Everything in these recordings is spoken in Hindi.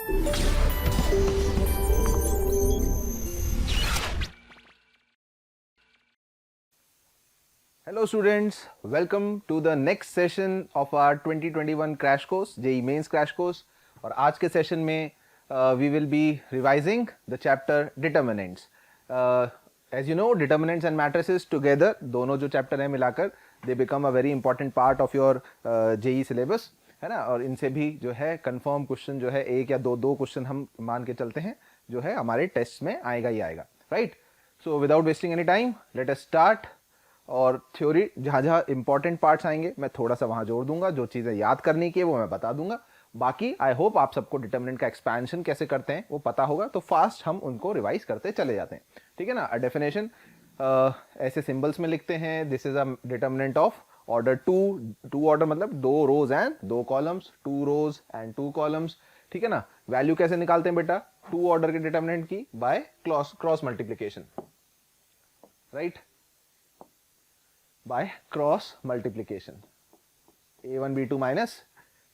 Hello students, welcome to the next session of our 2021 crash course, JEE Mains crash course. और आज के सेशन में we will be revising the chapter determinants. As you know, determinants and matrices together, दोनों जो चैप्टर हैं मिलाकर, they become a very important part of your JEE syllabus, है ना. और इनसे भी जो है कंफर्म क्वेश्चन जो है एक या दो क्वेश्चन हम मान के चलते हैं जो है हमारे टेस्ट में आएगा ही आएगा, right. So without wasting any time let us start. और थ्योरी जहाँ जहाँ इंपॉर्टेंट पार्ट्स आएंगे मैं थोड़ा सा वहाँ जोड़ दूंगा, जो चीज़ें याद करनी की है वो मैं बता दूंगा. बाकी आई होप आप सबको डिटर्मिनेंट का एक्सपेंशन कैसे करते हैं वो पता होगा, तो फास्ट हम उनको रिवाइज करते चले जाते हैं, ठीक है ना. अ डेफिनेशन ऐसे सिंबल्स में लिखते हैं. This is a determinant of order two order मतलब 2 rows and 2 columns, 2 rows and 2 columns, ठीक है ना. वैल्यू कैसे निकालते हैं बेटा 2 ऑर्डर के डिटर्मिनेंट की? By cross multiplication, right, by cross multiplication. a1 b2 minus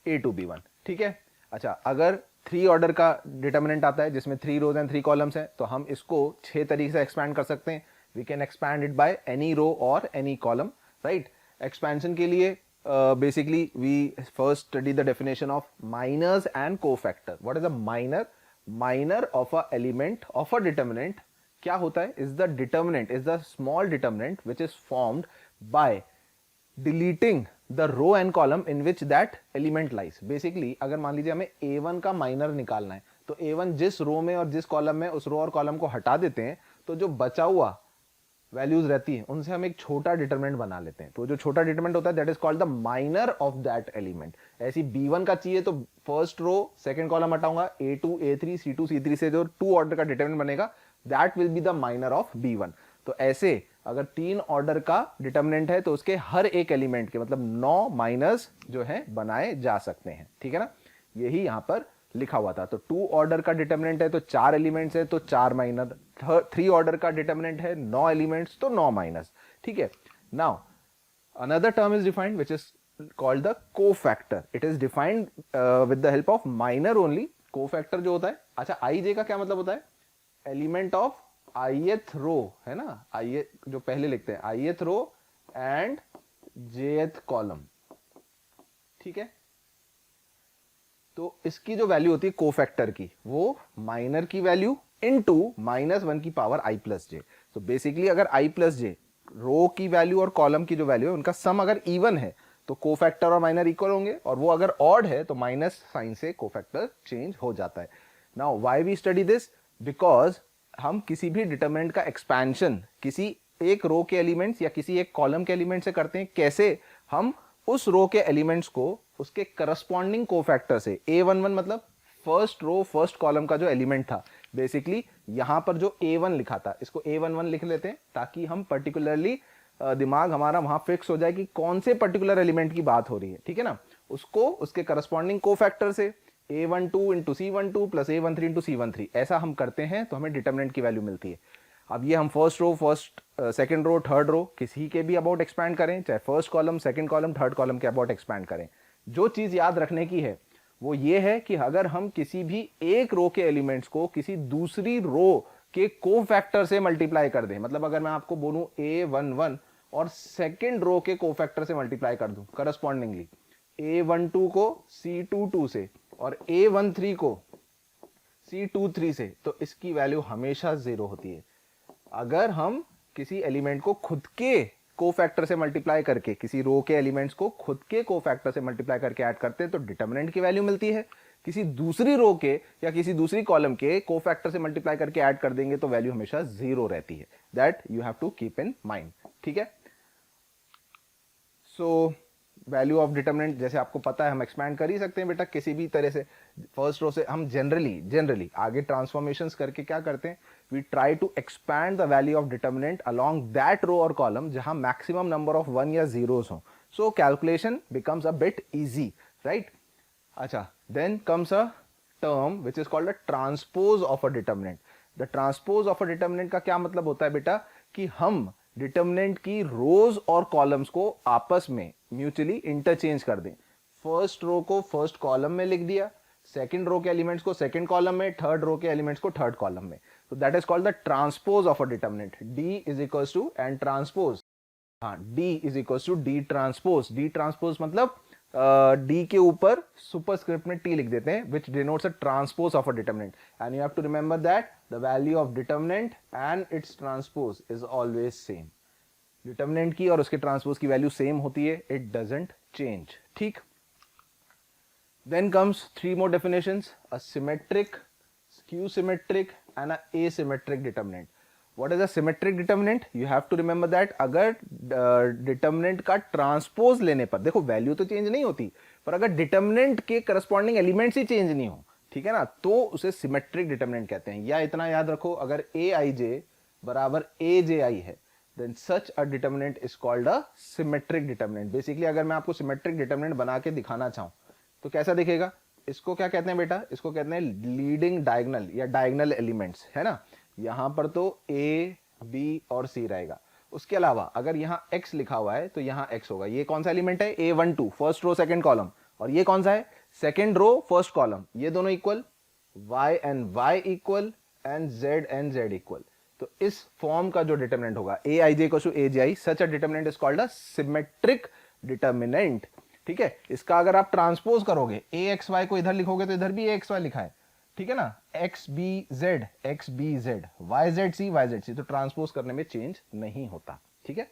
a2 b1, ठीक है. अच्छा, अगर 3 ऑर्डर का डिटर्मिनेंट आता है जिसमें 3 रोज एंड 3 कॉलम्स हैं तो हम इसको 6 तरीके से एक्सपैंड कर सकते हैं. We can expand it by any row और एनी कॉलम, राइट. एक्सपेंशन के लिए basically we first study the definition of minors and cofactor. What is a minor? Minor of a element of a determinant क्या होता है? Is the determinant, is the small determinant which is formed by deleting the row and column in which that element lies. Basically अगर मान लीजिए हमें a1 का माइनर निकालना है तो a1 जिस रो में और जिस कॉलम में उस रो और कॉलम को हटा देते हैं तो जो बचा हुआ वैल्यूज रहती है उनसे हम एक छोटा डिटरमिनेंट बना लेते हैं. तो जो छोटा डिटरमिनेंट होता है that is called the minor of that element. ऐसी b1 का चाहिए तो फर्स्ट रो सेकंड कॉलम हटाऊंगा, a2 a3 c2 c3 से जो 2 ऑर्डर का डिटरमिनेंट बनेगा that will be the minor of b1. तो ऐसे अगर 3 ऑर्डर का डिटर्मिनेंट है तो उसके हर एक एलिमेंट के मतलब 9 माइनर्स जो है बनाए जा सकते हैं, ठीक है ना. यही यहां पर लिखा हुआ था. तो 2 ऑर्डर का डिटर्मिनेंट है तो 4 एलिमेंट्स है तो 4 माइनर. 3 ऑर्डर का डिटर्मिनेंट है 9 एलिमेंट्स तो 9 माइनर्स, ठीक है. Now another term is defined which is called the cofactor. It is defined with the help of minor only. Cofactor जो होता है, अच्छा आई जे का क्या मतलब होता है? एलिमेंट ऑफ ith रो, है ना. आई जो पहले लिखते हैं ith row and jth column, ठीक है. तो इसकी जो वैल्यू होती है कोफैक्टर की वो माइनर की वैल्यू इनटू -1 की पावर i प्लस जे. तो बेसिकली अगर i प्लस जे रो की वैल्यू और कॉलम की जो वैल्यू है उनका सम अगर इवन है तो कोफैक्टर और माइनर इक्वल होंगे, और वो अगर ऑड है तो माइनस साइन से कोफैक्टर चेंज हो जाता है. Now why we study this? Because हम किसी भी डिटरमिनेंट का एक्सपेंशन किसी एक रो के एलिमेंट्स या किसी एक कॉलम के एलिमेंट से करते हैं. कैसे? हम उस रो के एलिमेंट्स को उसके करस्पॉन्डिंग कोफैक्टर से, a11 मतलब फर्स्ट रो फर्स्ट कॉलम का जो एलिमेंट था, बेसिकली यहां पर जो a1 लिखा था इसको a11 लिख लेते हैं ताकि हम पर्टिकुलरली दिमाग हमारा वहां फिक्स हो जाए कि कौन से पर्टिकुलर एलिमेंट की बात हो रही है, ठीक है ना. उसको उसके करस्पॉन्डिंग कोफैक्टर से a12 into c12 plus a13 into c13 ऐसा हम करते हैं तो हमें डिटर्मिनेंट की वैल्यू मिलती है. अब ये हम first row first second row third row किसी के भी अबाउट एक्सपैंड करें, चाहे first column second column third column के अबाउट एक्सपैंड करें, जो चीज याद रखने की है वो ये है कि अगर हम किसी भी एक रो के एलिमेंट्स को किसी दूसरी रो के कोफैक्टर से मल्टीप्लाई कर दें, मतलब अगर मैं आपको बोलूं a11 और सेकेंड रो के कोफैक्टर से मल्टीप्लाई कर दूं करस्पॉन्डिंगली, a12 को c22 से और a13 को c23 से, तो इसकी वैल्यू हमेशा 0 होती है. अगर हम किसी एलिमेंट को खुद के कोफैक्टर से मल्टीप्लाई करके, किसी रो के एलिमेंट्स को खुद के कोफैक्टर से मल्टीप्लाई करके ऐड करते हैं तो डिटर्मिनेंट की वैल्यू मिलती है. किसी दूसरी रो के या किसी दूसरी कॉलम के कोफैक्टर से मल्टीप्लाई करके ऐड कर देंगे तो वैल्यू हमेशा 0 रहती है. That you have to keep in mind, ठीक है. सो वैल्यू ऑफ डिटर्मिनेंट जैसे आपको पता है हम एक्सपैंड कर ही सकते हैं बेटा किसी भी तरह से. फर्स्ट रो से हम जनरली आगे ट्रांसफॉर्मेशंस करके क्या करते हैं, we try to expand the value of determinant along that row और कॉलम जहां मैक्सिमम नंबर ऑफ 1 या जीरोस हो. So calculation becomes a bit easy, right. अच्छा, then comes a term which is called a transpose of a determinant. The transpose of a determinant का क्या मतलब होता है बेटा कि हम डिटर्मिनेंट की रोज और कॉलम्स को आपस में म्यूचुअली इंटरचेंज कर दें. फर्स्ट रो को फर्स्ट कॉलम में लिख दिया, सेकंड रो के एलिमेंट्स को सेकंड कॉलम में, थर्ड रो के एलिमेंट्स को थर्ड कॉलम में। तो that is called the transpose of a determinant. D is equals to and transpose, हाँ D is equals to D transpose. D transpose मतलब डी के ऊपर सुपरस्क्रिप्ट में टी लिख देते हैं, which denotes a transpose of a determinant. And you have to remember that the value of determinant and its transpose is always same. Determinant की और उसके ट्रांसपोज की वैल्यू सेम होती है, इट डजंट चेंज। ठीक, then comes three more definitions, a symmetric, skew symmetric and a asymmetric determinant. What is a symmetric determinant? You have to remember that अगर determinant का transpose लेने पर, देखो वैल्यू तो चेंज नहीं होती, पर अगर determinant के करस्पॉन्डिंग एलिमेंट्स ही चेंज नहीं हो, ठीक है ना, तो उसे सिमेट्रिक डिटर्मिनेंट कहते हैं। या इतना याद रखो, अगर ए आई जे बराबर ए जे आई है, then such a determinant is called a symmetric determinant. Basically अगर मैं आपको सिमेट्रिक डिटर्मिनेंट बना के दिखाना चाहूं तो कैसा दिखेगा? इसको क्या कहते हैं बेटा? इसको कहते हैं लीडिंग डायगोनल या डायगोनल एलिमेंट्स, है ना। यहां पर तो ए बी और सी रहेगा। उसके अलावा अगर यहाँ x लिखा हुआ है तो यहाँ x होगा। ये कौन सा एलिमेंट है? A12 first row second column, और ये कौन सा है? Second row first column. ये दोनों equal, y and y equal and z and z equal. तो इस फॉर्म का जो डिटर्मिनेंट होगा aij equal to aj, such a determinant is called a symmetric determinant. ठीक है, इसका अगर आप ट्रांसपोज करोगे, axy को इधर लिखोगे तो इधर भी axy लिखा है, ठीक है ना, xbz xbz yzc yzc, तो ट्रांसपोज करने में चेंज नहीं होता। ठीक है,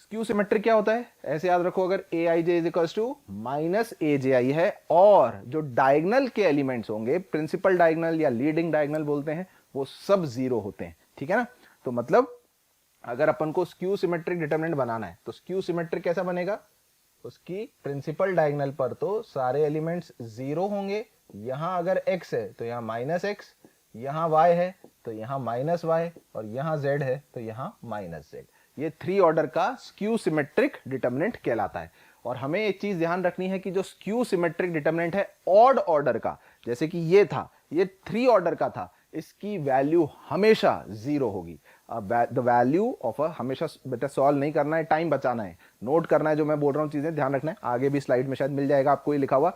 स्क्यू सिमेट्रिक क्या होता है? ऐसे याद रखो, अगर aij is equals to minus aji है और जो डायगोनल के एलिमेंट्स होंगे, प्रिंसिपल डायगोनल या लीडिंग डायगोनल बोलते हैं, वो सब जीरो होते हैं। ठीक है ना, तो मतलब अगर अपन को स्क्यू सिमेट्रिक डिटर्मिनेंट बनाना है तो स्क्यू सिमेट्रिक कैसा बनेगा? उसकी प्रिंसिपल डायगोनल पर तो सारे एलिमेंट्स जीरो होंगे। यहां अगर x है तो यहां माइनस x, यहां y है तो यहां माइनस y, और यहां z है तो यहां माइनस z। ये थ्री ऑर्डर का स्क्यू सिमेट्रिक डिटर्मिनेंट कहलाता है। और हमें एक चीज ध्यान रखनी है कि जो स्क्यू सिमेट्रिक डिटर्मिनेंट है ऑड ऑर्डर का, जैसे कि ये था, ये थ्री ऑर्डर का था, इसकी वैल्यू हमेशा जीरो होगी। द वैल्यू ऑफ अ, हमेशा बेटा सॉल्व नहीं करना है, टाइम बचाना है, नोट करना है जो मैं बोल रहा हूं, चीजें ध्यान रखना है। आगे भी स्लाइड में शायद मिल जाएगा आपको ये लिखा हुआ,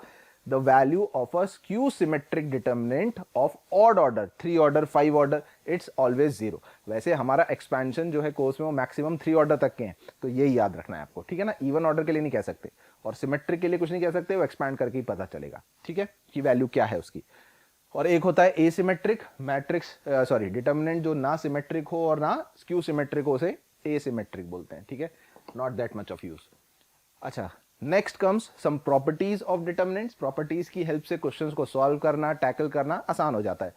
the value of a skew symmetric determinant of odd order, 3 order 5 order, it's always zero. वैसे हमारा एक्सपेंशन जो है कोर्स में वो मैक्सिमम 3 ऑर्डर तक के हैं, तो यही याद रखना है आपको। ठीक है ना, इवन ऑर्डर के लिए नहीं कह सकते और सिमेट्रिक के लिए कुछ नहीं कह सकते, वो एक्सपैंड करके ही पता चलेगा। ठीक है, कि वैल्यू क्या है उसकी। और एक होता है एसिमेट्रिक मैट्रिक्स, सॉरी डिटर्मिनेंट जो ना सिमेट्रिक हो और ना स्क्यू सिमेट्रिक हो, उसे एसिमेट्रिक बोलते हैं। ठीक है, not that much of use. अच्छा, next comes some properties of determinants. Properties की हेल्प से क्वेश्चंस को सॉल्व करना, टैकल करना आसान हो जाता है।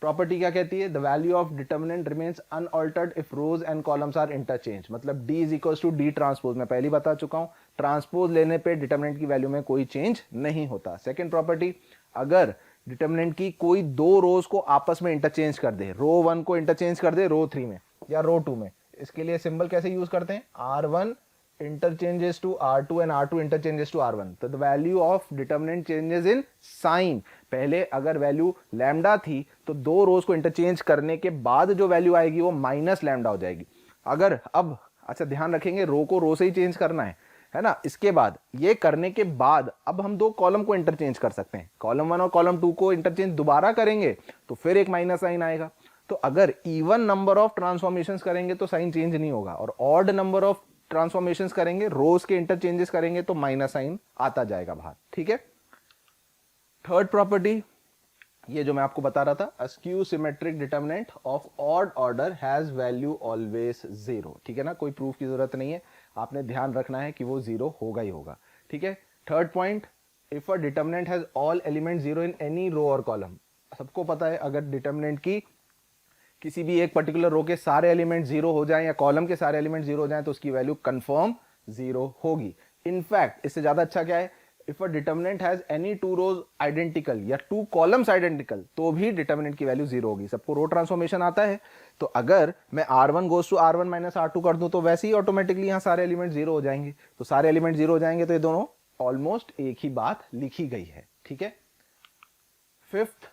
प्रॉपर्टी क्या कहती है? The value of determinant remains unaltered if rows and columns are interchange. मतलब D is equals to D transpose, मैं पहले बता चुका हूं, ट्रांसपोज लेने पे डिटर्मिनेंट की वैल्यू में कोई चेंज नहीं होता। सेकेंड प्रॉपर्टी, अगर डिटर्मिनेंट की कोई दो रोज को आपस में इंटरचेंज कर दे, रो 1 को इंटरचेंज कर दे रो 3 में या रो 2 में, इसके लिए सिंबल कैसे यूज करते हैं? R1 interchanges to R2 and R2 interchanges to R1। तो the value of determinant changes in sign. पहले अगर वैल्यू लैम्डा थी तो दो रोज को इंटरचेंज करने के बाद जो वैल्यू आएगी वो माइनस लैम्डा हो जाएगी। अगर अब, अच्छा ध्यान रखेंगे, रो को रो से ही चेंज करना है ना। इसके बाद ये करने के बाद अब हम दो कॉलम को इंटरचेंज कर सकते हैं, कॉलम 1 और कॉलम 2 को इंटरचेंज दोबारा करेंगे तो फिर एक माइनस साइन आएगा। तो अगर इवन नंबर ऑफ ट्रांसफॉर्मेशंस करेंगे तो साइन चेंज नहीं होगा, और ऑड नंबर ऑफ ट्रांसफॉर्मेशंस करेंगे, रोज के इंटरचेंजेस करेंगे तो माइनस साइन आता जाएगा बाहर। ठीक है, थर्ड प्रॉपर्टी, ये जो मैं आपको बता रहा था, a skew symmetric determinant of odd order has value always zero. ठीक है ना, कोई प्रूफ की जरूरत नहीं है, आपने ध्यान रखना है कि वो जीरो होगा ही होगा। ठीक है, third point, if a determinant has all element zero in any row और कॉलम। सबको पता है अगर डिटर्मिनेंट की किसी भी एक पर्टिकुलर रो के सारे एलिमेंट जीरो हो जाएं या कॉलम के सारे एलिमेंट जीरो हो जाएं तो उसकी वैल्यू कंफर्म जीरो होगी। इनफैक्ट इससे ज्यादा अच्छा क्या है, if a determinant has any two rows identical या टू कॉलम्स आइडेंटिकल, तो भी डिटर्मिनेंट की वैल्यू जीरो होगी। सबको रो ट्रांसफॉर्मेशन आता है, तो अगर मैं R1 goes to R1 minus R2 कर दूं तो वैसे ही ऑटोमेटिकली यहां सारे एलिमेंट जीरो हो जाएंगे। तो सारे एलिमेंट जीरो हो जाएंगे तो ये दोनों ऑलमोस्ट एक ही बात लिखी गई है। ठीक है, फिफ्थ,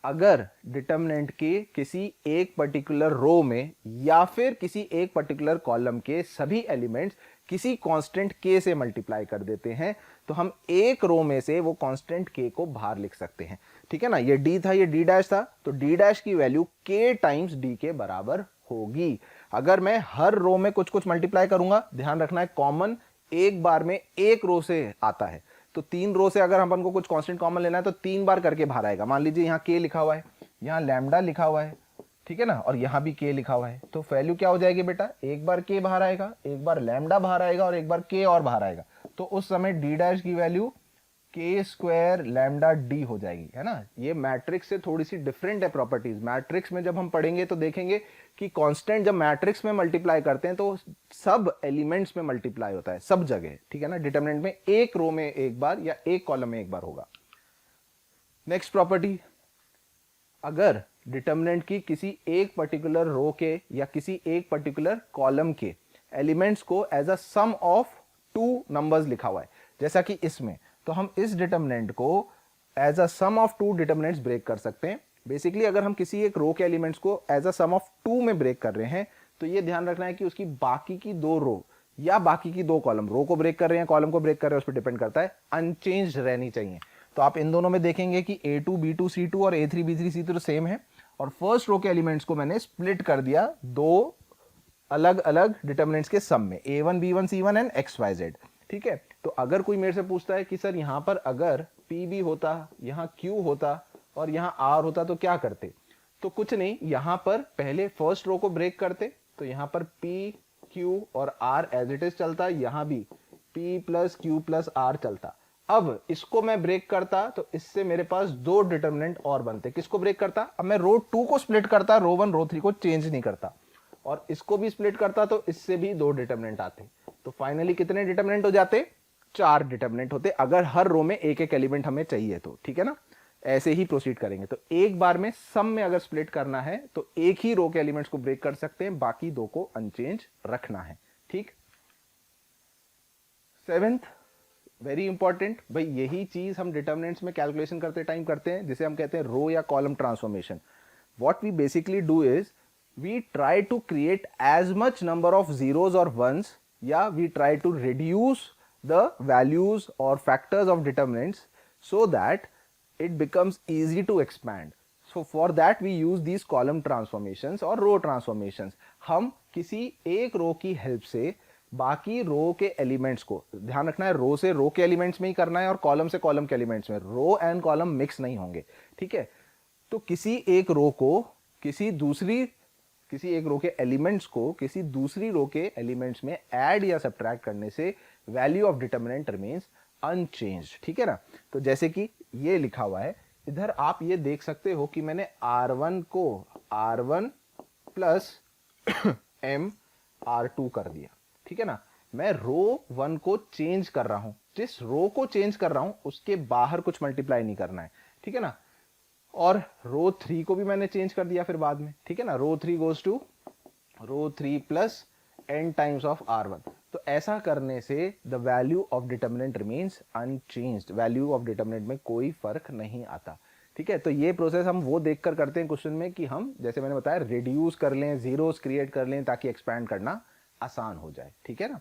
अगर डिटर्मिनेंट के किसी एक पर्टिकुलर रो में या फिर किसी एक पर्टिकुलर कॉलम के सभी एलिमेंट्स किसी कांस्टेंट k से मल्टीप्लाई कर देते हैं, तो हम एक रो में से वो कांस्टेंट k को बाहर लिख सकते हैं। ठीक है ना, ये d था, ये d डैश था, तो d डैश की वैल्यू k टाइम्स d के बराबर होगी। अगर मैं हर रो में कुछ कुछ मल्टीप्लाई करूंगा, ध्यान रखना है कॉमन एक बार में एक रो से आता है, तो 3 रो से अगर हम को कुछ कांस्टेंट कॉमन लेना है तो 3 बार करके बाहर आएगा। मान लीजिए यहाँ k लिखा हुआ है, यहाँ लैम्डा लिखा हुआ है, ठीक है ना, और यहाँ भी k लिखा हुआ है, तो वैल्यू क्या हो जाएगी बेटा, एक बार k बाहर आएगा, एक बार लैम्डा बाहर आएगा और एक बार k और बाहर आएगा, तो उस समय d डैश की value k square lambda d हो जाएगी, है ना। ये मैट्रिक्स से थोड़ी सी डिफरेंट है प्रॉपर्टीज। मैट्रिक्स में जब हम पढ़ेंगे तो देखेंगे कि कांस्टेंट जब मैट्रिक्स में मल्टीप्लाई करते हैं तो सब एलिमेंट्स में मल्टीप्लाई होता है, सब जगह, ठीक है ना। डिटरमिनेंट में एक रो में एक बार या एक कॉलम में एक बार होगा। नेक्स्ट प्रॉपर्टी, अगर डिटरमिनेंट की किसी एक पर्टिकुलर रो के या किसी एक पर्टिकुलर कॉलम के एलिमेंट्स को as a sum of 2 numbers लिखा हुआ है, जैसा कि इसमें, तो हम इस डिटरमिनेंट को as a sum of 2 determinants break कर सकते हैं। बेसिकली अगर हम किसी एक रो के एलिमेंट्स को एज अ सम ऑफ 2 में ब्रेक कर रहे हैं, तो ये ध्यान रखना है कि उसकी बाकी की 2 रो या बाकी की 2 कॉलम, रो को ब्रेक कर रहे हैं कॉलम को ब्रेक कर रहे हैं, उस पर डिपेंड करता है, अनचेंज्ड रहनी चाहिए। तो आप इन दोनों में देखेंगे कि A2 B2 C2 और A3 B3 C3 सेम है, और फर्स्ट रो के एलिमेंट्स को मैंने स्प्लिट कर दिया 2 अलग अलग डिटरमिनेंट्स के सम में, A1 B1 C1 and XYZ। ठीक है, तो अगर कोई मेरे से पूछता है कि सर यहां पर अगर PB होता, यहां Q होता और यहां R होता तो क्या करते, तो कुछ नहीं, यहां पर पहले फर्स्ट रो को ब्रेक करते, तो यहां पर P Q और R एज इट इज चलता, यहां भी P plus Q plus R चलता। अब इसको मैं ब्रेक करता तो इससे मेरे पास 2 डिटरमिनेंट और बनते। किसको ब्रेक करता, अब मैं रो 2 को स्प्लिट करता, रो 1 रो 3 को चेंज नहीं करता, और इसको भी स्प्लिट करता तो इससे भी 2 डिटरमिनेंट आते। तो फाइनली कितने डिटरमिनेंट हो जाते, 4 डिटरमिनेंट होते, अगर हर रो में एक एक एलिमेंट हमें चाहिए तो। ठीक है ना, ऐसे ही प्रोसीड करेंगे। तो एक बार में सम में अगर स्प्लिट करना है तो एक ही रो के एलिमेंट्स को ब्रेक कर सकते हैं, बाकी 2 को अनचेंज रखना है। ठीक, 7th वेरी इंपॉर्टेंट, भाई यही चीज हम डिटरमिनेंट्स में कैलकुलेशन करते टाइम करते हैं, जिसे हम कहते हैं रो या column transformation. What we basically do is we try to create as much number of zeros or ones, या we try to reduce the values or factors of determinants so that it becomes easy to expand. So for that we use these column transformations और row transformations. हम किसी एक रो की हेल्प से बाकी रो के एलिमेंट्स को, ध्यान रखना है रो से रो के एलिमेंट्स में ही करना है और कॉलम से कॉलम के एलिमेंट्स में, रो एंड कॉलम मिक्स नहीं होंगे। ठीक है, तो किसी एक रो को किसी एक रो के एलिमेंट्स को किसी दूसरी रो के एलिमेंट्स में ऐड या सब्ट्रैक्ट करने से value of determinant remains unchanged. ठीक है ना, तो जैसे कि ये लिखा हुआ है इधर, आप ये देख सकते हो कि मैंने R1 को R1 प्लस M R2 कर दिया। ठीक है ना, मैं रो 1 को चेंज कर रहा हूं, जिस रो को चेंज कर रहा हूं उसके बाहर कुछ मल्टीप्लाई नहीं करना है। ठीक है ना, और रो 3 को भी मैंने चेंज कर दिया फिर बाद में। ठीक है ना, row 3 goes to row 3 plus n times of R1। तो ऐसा करने से the value of determinant remains unchanged, value of determinant में कोई फर्क नहीं आता। ठीक है, तो ये प्रोसेस हम वो देखकर करते हैं क्वेश्चन में कि हम, जैसे मैंने बताया, रिड्यूस कर लें, जीरोस क्रिएट कर लें ताकि एक्सपैंड करना आसान हो जाए। ठीक है ना,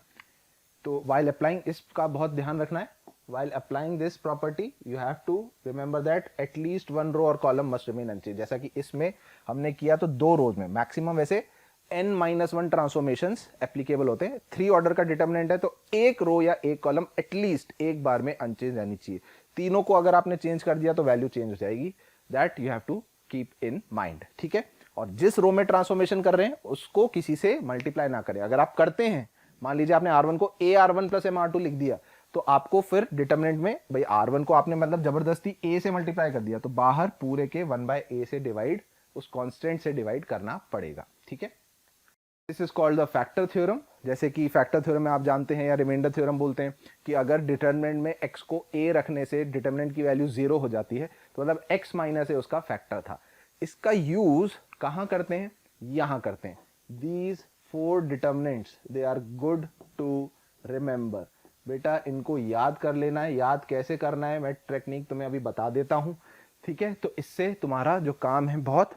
तो while applying इसका बहुत ध्यान रखना है। While applying this property, you have to remember that at least one row or column must remain unchanged। जैसा कि इसमें हमने किया तो 2 रोज में मैक्सिमम वैसे n-1 ट्रांसफॉर्मेशंस एप्लीकेबल होते हैं। 3 ऑर्डर का डिटरमिनेंट है तो एक रो या एक कॉलम एटलीस्ट एक बार में अनचेंज रहनी चाहिए। तीनों को अगर आपने चेंज कर दिया तो वैल्यू चेंज हो जाएगी। That you have to keep in mind. ठीक है, और जिस रो में ट्रांसफॉर्मेशन कर रहे हैं उसको किसी से मल्टीप्लाई ना करें। अगर आप करते हैं, मान लीजिए आपने R1 को AR1 प्लस MR2 लिख दिया, तो आपको फिर डिटरमिनेंट में, भाई R1 को आपने मतलब जबरदस्ती A से मल्टीप्लाई कर दिया, तो बाहर पूरे के 1/a से डिवाइड, उस कांस्टेंट से डिवाइड करना पड़ेगा। ठीक है, this is called the factor theorem. जैसे कि फैक्टर थ्योरम में आप जानते हैं, या रिमाइंडर थ्योरम बोलते हैं, कि अगर डिटरमिनेंट में x को a रखने से डिटरमिनेंट की वैल्यू 0 हो जाती है, तो मतलब x माइनस है उसका फैक्टर था। इसका यूज कहां करते हैं, यहां करते हैं। These 4 determinants they are good to remember. बेटा इनको याद कर लेना है। याद कैसे करना है, मैं टेक्निक तुम्हें अभी बता देता हूं। ठीक है, तो इससे तुम्हारा जो काम है बहुत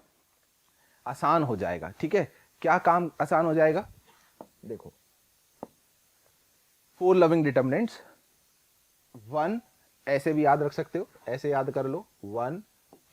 आसान हो जाएगा। ठीक है, क्या काम आसान हो जाएगा? देखो, 4 लविंग डिटर्मिनेंट्स, 1 ऐसे भी याद रख सकते हो, ऐसे याद कर लो, 1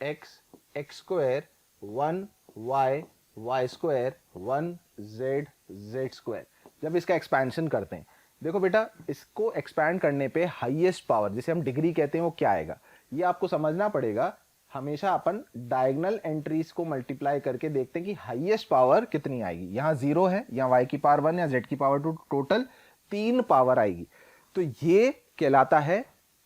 x x square, 1 y y square, 1 z z square. जब इसका एक्सपेंशन करते हैं, देखो बेटा, इसको एक्सपैंड करने पे हाईएस्ट पावर, जिसे हम डिग्री कहते हैं, वो क्या आएगा ये आपको समझना पड़ेगा। हमेशा अपन डायगोनल एंट्रीज को मल्टीप्लाई करके देखते हैं कि हाईएस्ट पावर कितनी आएगी। यहाँ 0 है, यहाँ y की पावर 1 या z की पावर 2, टोटल 3 पावर आएगी। तो ये कहलाता है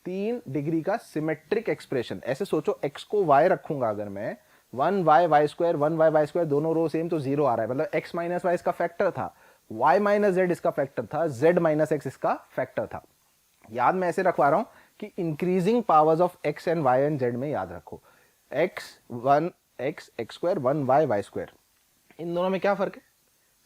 3 डिग्री का सिमेट्रिक एक्सप्रेशन। ऐसे सोचो, x को y रखूंगा अगर मैं, 1y y square 1y y square, दोनों रो सेम, तो 0 आ रहा है, मतलब x माइनस वाई इसका फैक्टर था, y माइनस जेड इसका फैक्टर था, z माइनस एक्स इसका फैक्टर था। याद मैं ऐसे रखवा रहा हूं कि increasing powers of x and y and z में याद रखो, x 1 x x square 1y y square, इन दोनों में क्या फर्क है?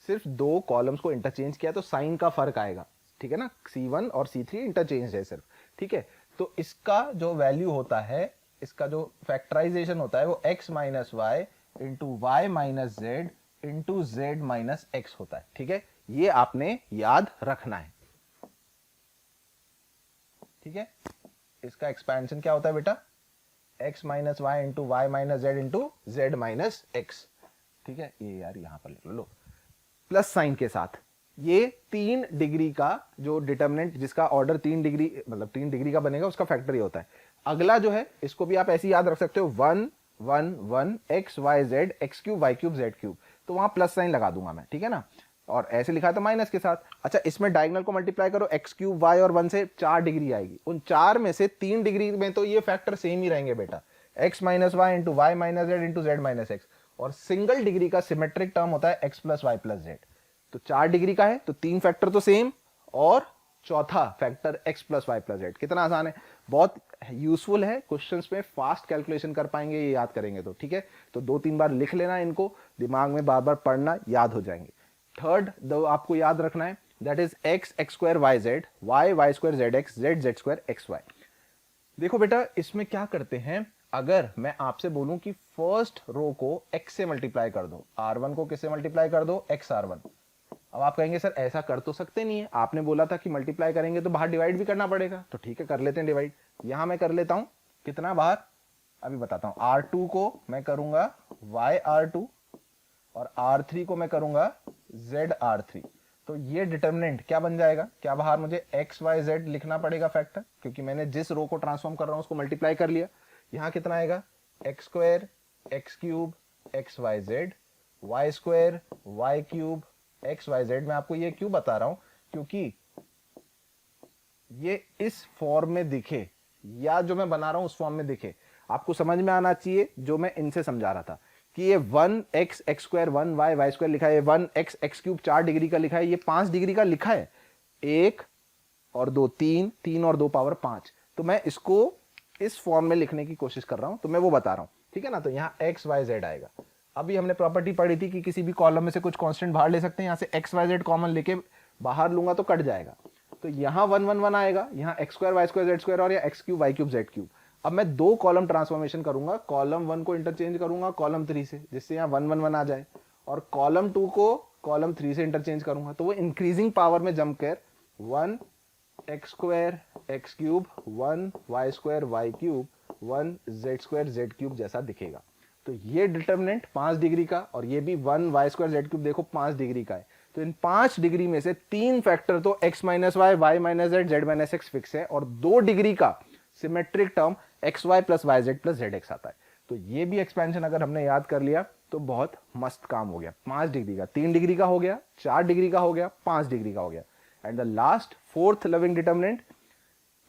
सिर्फ 2 कॉलम्स को इंटरचेंज किया तो साइन का फर्क आएगा। ठीक है ना, C1 और C3 इंटरचेंज है सिर्फ। ठीक है, तो इसका जो वैल्यू होता है, इसका जो फैक्टराइजेशन होता है, वो x minus Y into Y minus Z into Z minus X होता है। ठीक है, ये आपने याद रखना है। ठीक है, इसका एक्सपेंशन क्या होता है बेटा? x minus Y into Y minus Z into Z minus X. ठीक है, ये यार यहां पर लिख लो प्लस साइन के साथ। ये 3 डिग्री का जो डिटर्मिनेंट, जिसका ऑर्डर 3 डिग्री, मतलब 3 डिग्री का बनेगा, उसका फैक्टर ये होता है। अगला जो है, इसको भी आप ऐसे याद रख सकते हो, 1 1 1 x y z x cube y cube z cube, तो वहां प्लस साइन लगा दूंगा मैं। ठीक है ना, और ऐसे लिखा तो माइनस के साथ। अच्छा, इसमें डायगोनल को मल्टीप्लाई करो, x क्यूब y और 1 से 4 डिग्री आएगी, उन 4 में से 3 डिग्री में तो ये फैक्टर सेम ही रहेंगे बेटा, x minus Y into Y minus Z into Z minus x. और सिंगल डिग्री का सिमेट्रिक टर्म होता है x plus y plus z. तो 4 डिग्री का है तो 3 फैक्टर तो सेम, और चौथा factor x plus y plus z. कितना आसान है, बहुत यूजफुल है, क्वेश्चंस में फास्ट कैलकुलेशन कर पाएंगे ये याद करेंगे तो। ठीक है, तो 2-3 बार लिख लेना इनको, दिमाग में बार बार पढ़ना, याद हो जाएंगे। थर्ड दो आपको याद रखना है, that is x x square y Z, Y y square z x, z z square x y. देखो बेटा, इसमें क्या करते हैं, अगर मैं आपसे बोलूं कि फर्स्ट रो को x से मल्टीप्लाई कर दो, r1 को किससे मल्टीप्लाई कर दो, x r1। अब आप कहेंगे सर ऐसा कर तो सकते नहीं है, आपने बोला था कि मल्टीप्लाई करेंगे तो बाहर डिवाइड भी करना पड़ेगा। तो ठीक है, कर लेते हैं डिवाइड। यहां मैं कर लेता हूं, कितना बाहर अभी बताता हूं, r2 को मैं करूंगा yr2 और r3 को मैं करूंगा zr3। तो ये डिटर्मिनेंट क्या बन जाएगा, क्या बाहर मुझे x y z लिखना पड़ेगा फैक्टर, क्योंकि मैंने जिस रो को ट्रांसफॉर्म कर रहा हूं उसको मल्टीप्लाई कर लिया। यहां कितना आएगा, x square x cube x Y Z, y square y cube x Y z. मैं आपको ये क्यों बता रहा हूं, क्योंकि ये इस फॉर्म में दिखे या जो मैं बना रहा हूं उस फॉर्म में दिखे, आपको समझ में आना चाहिए। जो मैं इनसे समझा रहा था कि ये 1x x square 1y y square लिखा है, 1x x क्यूब 4 डिग्री का लिखा है, ये 5 डिग्री का लिखा है, 1 और 2 3, 3 और 2 पावर 5। तो मैं इसको इस फॉर्म में लिखने की कोशिश कर रहा हूं, तो मैं वो बता रहा हूं। ठीक है ना, तो यहाँ x y z आएगा। अभी हमने प्रॉपर्टी पढ़ी थी कि किसी भी कॉलम में से कुछ कांस्टेंट बाहर ले सकते हैं, यहाँ से x y z कॉमन लेके बाहर लूंगा तो कट जाएगा। तो यहाँ 1 1 1 आएगा, यहाँ x square y square z square और या x cube y cube z cube. अब मैं 2 कॉलम ट्रांसफॉर्मेशन करूंगा, कॉलम 1 को इंटरचेंज करूंगा कॉलम 3 से, जिससे यहाँ 1 1 1 आ जाए, और कॉलम 2 को कॉलम 3 से इंटरचेंज करूंगा, तो वो इंक्रीजिंग पावर में जंप कर 1 x square x cube 1 y square y cube 1 z square z cube जैसा दिखेगा। तो ये डिटर्मिनेंट 5 डिग्री का, और ये भी 1 y स्क्वायर z क्यूब देखो 5 डिग्री का है। तो इन 5 डिग्री में से 3 फैक्टर तो x minus y y minus z z minus x fix है, और 2 डिग्री का symmetric term x y plus y z plus z x आता है। तो ये भी एक्सपेंशन अगर हमने याद कर लिया तो बहुत मस्त काम हो गया। 5 डिग्री का, 3 डिग्री का हो गया, 4 डिग्री का हो गया, 5 डिग्री का हो गया। And the last fourth loving determinant,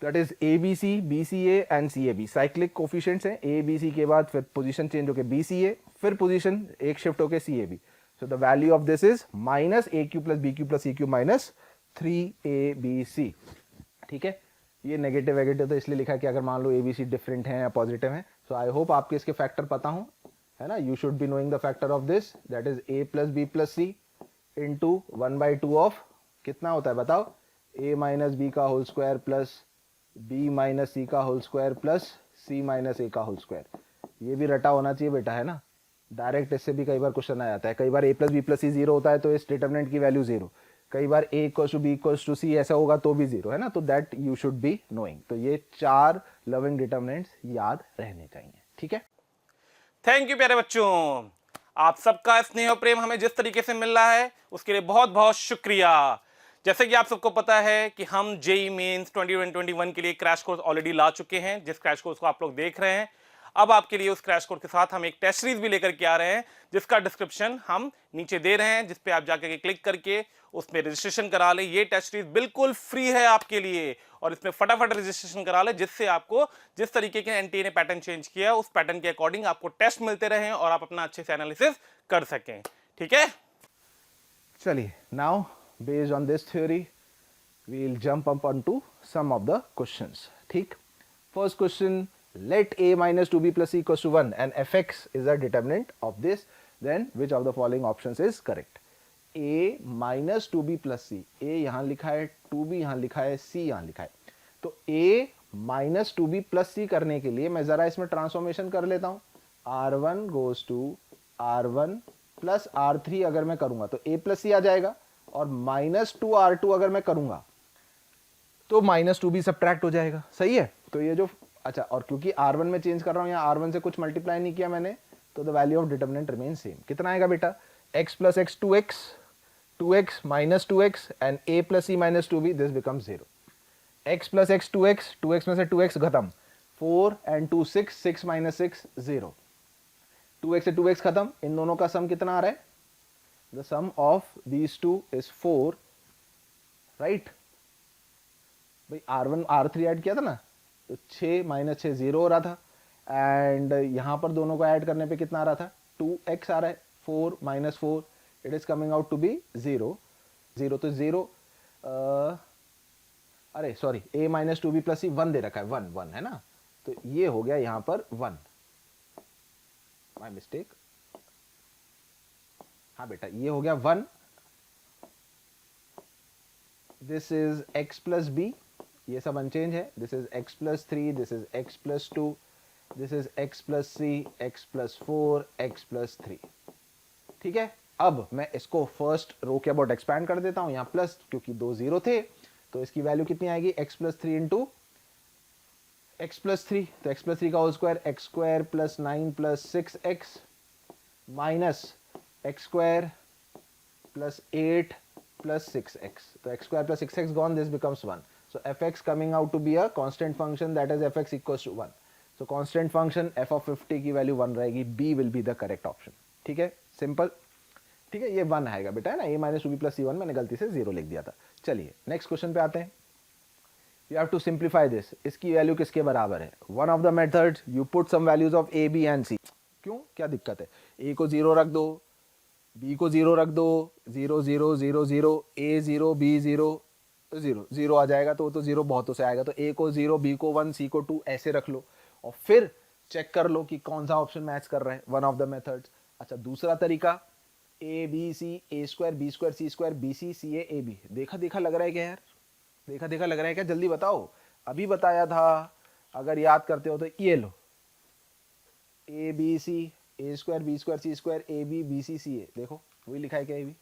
that is ABC, BCA and CAB। Cyclic coefficients हैं, ABC के बाद फिर पोजीशन चेंज होकर BCA, फिर पोजीशन एक शिफ्ट होकर CAB। So the value of this is minus AQ plus BQ plus CQ minus 3ABC। ठीक है, ये नेगेटिव वेगेटिव तो इसलिए लिखा कि अगर मान लो ABC डिफरेंट है या पॉजिटिव है। सो आई होप आपके इसके फैक्टर पता हो, है ना। You should be knowing the factor of this, that is A plus B plus C into 1/2 of कितना होता है बताओ, A माइनस B का whole square plus B minus C का whole square plus C minus A का होल स्क्वायर। ये भी रटा होना चाहिए बेटा, है ना। डायरेक्ट इससे भी कई बार क्वेश्चन आ जाता है, कई बार a plus B plus C zero होता है तो इस डिटर्मिनेंट की वैल्यू जीरो, कई बार a equals to B equals to C ऐसा होगा तो भी जीरो, है ना। तो that you should be knowing. तो ये 4 लविंग डिटर्मिनेंट्स याद रहने चाहिए, ठीक है। थैंक यू प्यारे बच्चों, आप सबका स्नेह और प्रेम हमें जिस तरीके से मिल रहा है उसके लिए बहुत बहुत शुक्रिया। जैसे कि आप सबको पता है कि हम जेई मेंस 2021 के लिए क्रैश कोर्स ऑलरेडी ला चुके हैं, जिस क्रैश कोर्स को आप लोग देख रहे हैं। अब आपके लिए उस क्रैश कोर्स के साथ हम एक टेस्ट सीरीज भी लेकर के आ रहे हैं, जिसका डिस्क्रिप्शन हम नीचे दे रहे हैं, जिस पे आप जाकर के क्लिक करके उसमें रजिस्ट्रेशन करा ले। ये टेस्ट सीरीज बिल्कुल फ्री है आपके लिए, और इसमें फटाफट रजिस्ट्रेशन करा ले, जिससे आपको जिस तरीके के एनटीए ने पैटर्न चेंज किया उस पैटर्न के अकॉर्डिंग आपको टेस्ट मिलते रहे और आप अपना अच्छे से एनालिसिस कर सकें, ठीक है। चलिए, now based on this theory we'll jump up onto some of the questions. ठीक, first question, let a minus 2b plus c equals to 1 and fx is a determinant of this, then which of the following options is correct? a minus 2b plus c, a यहाँ लिखा है, 2b यहाँ लिखा है, c यहाँ लिखा है, तो a minus 2b plus c करने के लिए मैं जरा इसमें ट्रांसफॉर्मेशन कर लेता हूँ। r1 goes to r1 plus r3 अगर मैं करूंगा तो a plus c आ जाएगा, और माइनस 2r2 अगर मैं करूंगा तो माइनस 2 भी सब्ट्रैक्ट हो जाएगा, सही है। तो ये जो, अच्छा, और क्योंकि r1 में चेंज कर रहा हूं, यहाँ r1 से कुछ मल्टीप्लाई नहीं किया मैंने, तो the value of determinant remain same. कितना आएगा बेटा? x plus x 2x, 2x minus 2x and a plus c minus 2b, this becomes 0। x plus x 2x, 2x में से 2x खत्म, 4 एंड 2 6, 6 माइनस 6 0, 2x से 2x खत्म, इन दोनों का सम कितना आ रहा है? The sum of these two is 4, right. भाई r1 r3 ऐड किया था ना, तो 6 माइनस 6 0 हो रहा था, एंड यहां पर दोनों को ऐड करने पे कितना आ रहा था? 2x आ रहा है, 4 minus 4, it is coming out to be 0, 0 तो 0, अरे sorry, a minus 2b plus C 1 दे रखा है, 1 1 है ना, तो ये हो गया यहां पर 1, माय मिस्टेक। हाँ बेटा, ये हो गया 1, this is x plus b, ये सब अनचेंज है, this is x plus 3, this is x plus 2, this is x plus 3, x plus 4, x plus 3, ठीक है। अब मैं इसको फर्स्ट रो के अबाउट एक्सपैंड कर देता हूं, यहां प्लस, क्योंकि 2 0 थे, तो इसकी वैल्यू कितनी आएगी? x plus 3 into x plus 3, तो x प्लस 3 का whole square, x square plus 9 plus 6x minus x square plus 8 plus 6x, so x square plus 6x gone, this becomes 1, so fx coming out to be a constant function, that is fx equals to 1, so constant function f of 50 की वैल्यू 1 रहेगी, b will be the correct option, ठीक है, सिंपल, ठीक है, ये 1 आएगा बेटा, है ना, a minus 2b plus c1 मैंने गलती से 0 लिख दिया था। चलिए नेक्स्ट क्वेश्चन पे आते हैं। You have to simplify this, इसकी वैल्यू किसके बराबर है? One of the methods you put some values of a, b and c, क्यों, क्या दिक्कत है? a को 0 रख दो, b को 0 रख दो, 0 0 0 0, a 0 b 0 0 0 आ जाएगा, तो 0 बहुतों से आएगा, तो a को 0, b को 1, c को 2 ऐसे रख लो, और फिर चेक कर लो कि कौन सा ऑप्शन मैच कर रहा है, वन ऑफ द मेथड्स। अच्छा, दूसरा तरीका, a b c, a square b square c square b c c a a b, देखा देखा लग रहा है क्या यार? देखा देखा लग रहा है क्या? जल्दी बताओ, अभी बताया था, अगर याद करते हो तो ये लो, a b c, A square B square C square A B B C C A, देखो वही लिखा है क्या? ये भी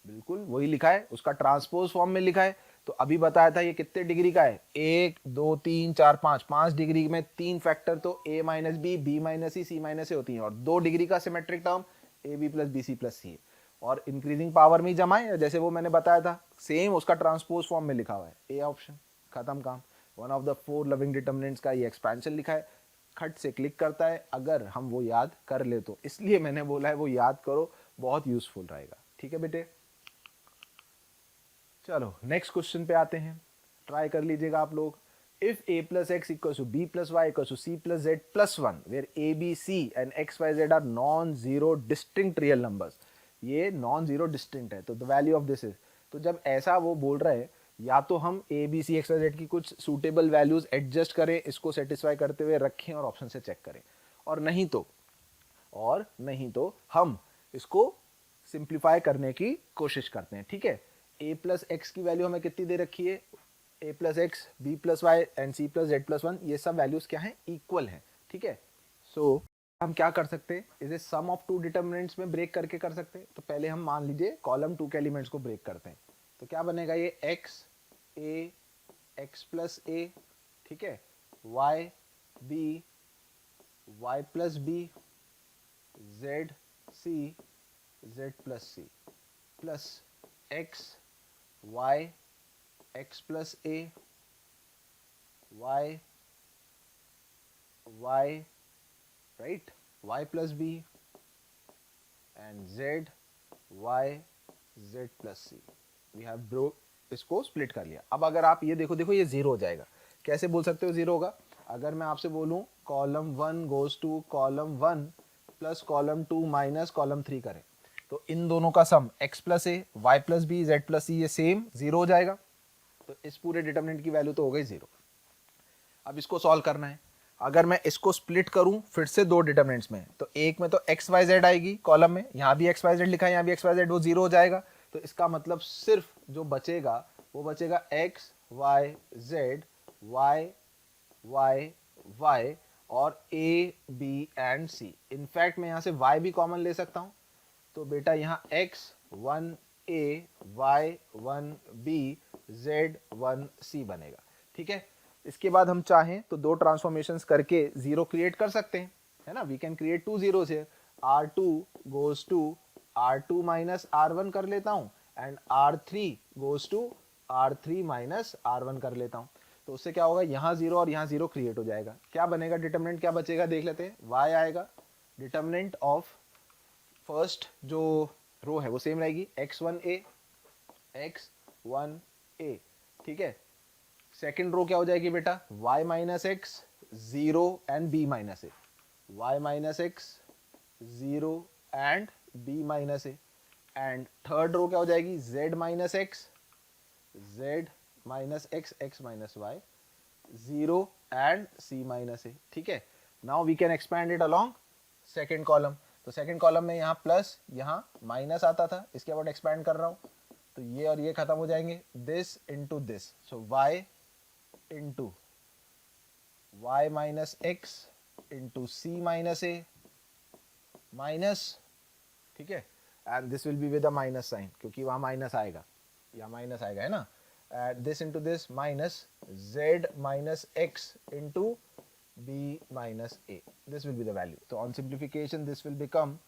बिल्कुल वही लिखा है, उसका ट्रांसपोज फॉर्म में लिखा है। तो अभी बताया था ये कितने डिग्री का है? 1 2 3 4 5, 5 डिग्री में 3 फैक्टर तो a minus B minus C minus A होती हैं, और 2 डिग्री का symmetric term A B plus B C plus C, और इंक्रीजिंग पावर में ही जमाए, जैसे वो मैंने बताया था सेम उसका ट्रांसपोज फॉर्म में लिखा हुआ है, ए ऑप्शन, खत्म काम। One of the 4 loving determinants का ये एक्सपेंशन लिखा है, खट से क्लिक करता है अगर हम वो याद कर ले तो, इसलिए मैंने बोला है वो याद करो, बहुत यूजफुल रहेगा, ठीक है बेटे। चलो नेक्स्ट क्वेश्चन पे आते हैं, ट्राई कर लीजिएगा आप लोग। If a plus x equal to b plus y equal to c plus z plus 1, where A B c and x Y z are non zero distinct real numbers, ये नॉन जीरो डिस्टिंक्ट है, तो the value of this is, तो जब ऐसा वो बोल रहे हैं, या तो हम a B c x Y Z की कुछ सूटेबल वैल्यूज एडजस्ट करें, इसको सेटिस्फाई करते हुए रखें और ऑप्शन से चेक करें, और नहीं तो हम इसको सिंप्लीफाई करने की कोशिश करते हैं, ठीक है। a प्लस एक्स की वैल्यू हमें कितनी दे रखी है? a plus x, b plus y and c plus z plus 1, ये सब वैल्यूज क्या हैं? इक्वल हैं, ठीक है। सो हम क्या कर सकते हैं, इसे सम ऑफ टू डिटर्मिनेंट्स में ब्रेक करके कर सकते हैं। तो पहले हम मान लीजिए कॉलम 2 के एलिमेंट्स को ब्रेक करते हैं, तो क्या बनेगा, ये X A X plus A, ठीक है, Y B Y plus B, Z C Z plus C, plus X Y X plus A Y Y right y plus b and z y z plus c. we have broke इसको स्प्लिट कर लिया। अब अगर आप ये देखो ये जीरो हो जाएगा। कैसे बोल सकते हो जीरो होगा, अगर मैं आपसे बोलूं column 1 goes to column 1 plus column 2 minus column 3 करें, तो इन दोनों का sum x plus A Y plus B Z plus C ये सेम जीरो हो जाएगा। तो इस पूरे डिटर्मिनेंट की वैल्यू तो हो गई जीरो। अब इसको सॉल्व करना है। अगर मैं इसको स्प्लिट करूं फिर से दो डिटर्मिनेंट्स में, तो एक में तो एक्स वाई जेड आएगी कॉलम में, यहाँ भी एक्स वाई जेड लिखा है, यहाँ भी एक्स वाई जेड, वो जीरो हो जाएगा। तो इसका मतलब सिर्फ जो बचेगा वो बचेगा X Y Z Y Y Y और A B and C. In fact मैं यहाँ से वाई भी कॉमन ले सकता हूँ, तो बेटा यहाँ एक्स 1 ए वाई 1 बी जेड 1 सी बनेगा, ठीक है। इसके बाद हम चाहें तो दो ट्रांसफॉर्मेशंस करके जीरो क्रिएट कर सकते हैं, है ना। We can create two zeros here, R2 goes to R2 minus R1 कर लेता हूँ and R3 goes to R3 minus R1 कर लेता हूँ। तो उससे क्या होगा, यहाँ जीरो और यहाँ जीरो क्रिएट हो जाएगा। क्या बनेगा डिटर्मिनेंट, क्या बचेगा देख लेते हैं, y आएगा, डिटर्मिनेंट ऑफ फर्स्ट जो रो है वो सेम रहेगी, x1a x1a, ठीक है। सेकेंड रो क्या हो जाएगी बेटा, y minus X 0 and b minus A, y minus X 0 and b minus A. And third row क्या हो जाएगी, z minus X z minus X x minus y 0 and c minus A, ठीक है। Now we can expand it along second column. तो सेकेंड कॉलम में यहाँ प्लस यहाँ माइनस आता था, इसके बाद एक्सपैंड कर रहा हूँ, तो ये और ये खत्म हो जाएंगे, this into this, so y into y minus x into c minus a minus, ठीक है, and this will be with a minus sign क्योंकि वहाँ माइनस आएगा, या माइनस आएगा, है ना। this into this minus z minus x into b minus a, this will be the value. So on simplification this will become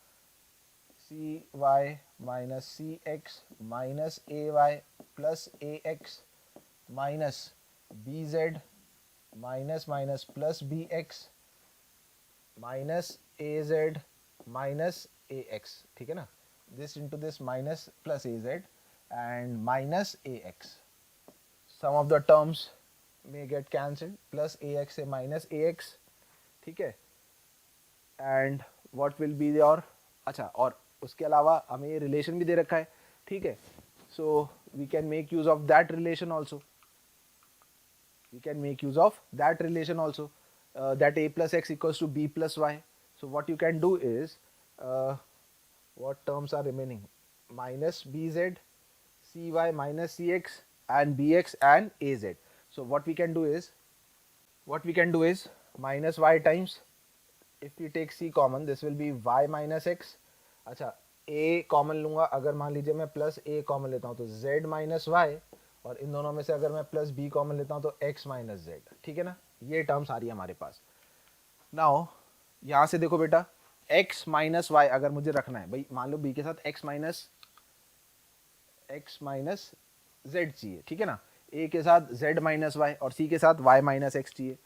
cy minus cx minus ay plus ax minus bz minus minus plus B X minus A Z minus A X, ठीक है ना, this into this minus plus A Z and minus A X. Some of the terms may get cancelled, plus A X से माइनस ए एक्स, ठीक है। And what will be your, अच्छा, और उसके अलावा हमें ये रिलेशन भी दे रखा है, ठीक है। So we can make use of that relation also, we can make use of that relation also, that a plus x equals to b plus y. So what you can do is, what terms are remaining, minus bz cy minus cx and bx and az. So what we can do is minus y times, if we take c common this will be y minus x। अच्छा, a कॉमन लूंगा, अगर मान लीजिए मैं प्लस a कॉमन लेता हूँ तो z माइनस वाई, और इन दोनों में से अगर मैं प्लस बी कॉमन लेता हूं तो x माइनस जेड, ठीक है ना। ये टर्म सारी है हमारे पास। नाउ यहां से देखो बेटा, x माइनस वाई अगर मुझे रखना है, भाई मान लो b के साथ x माइनस जेड चाहिए, ठीक है ना, a के साथ z माइनस वाई और c के साथ y माइनस एक्स चाहिए,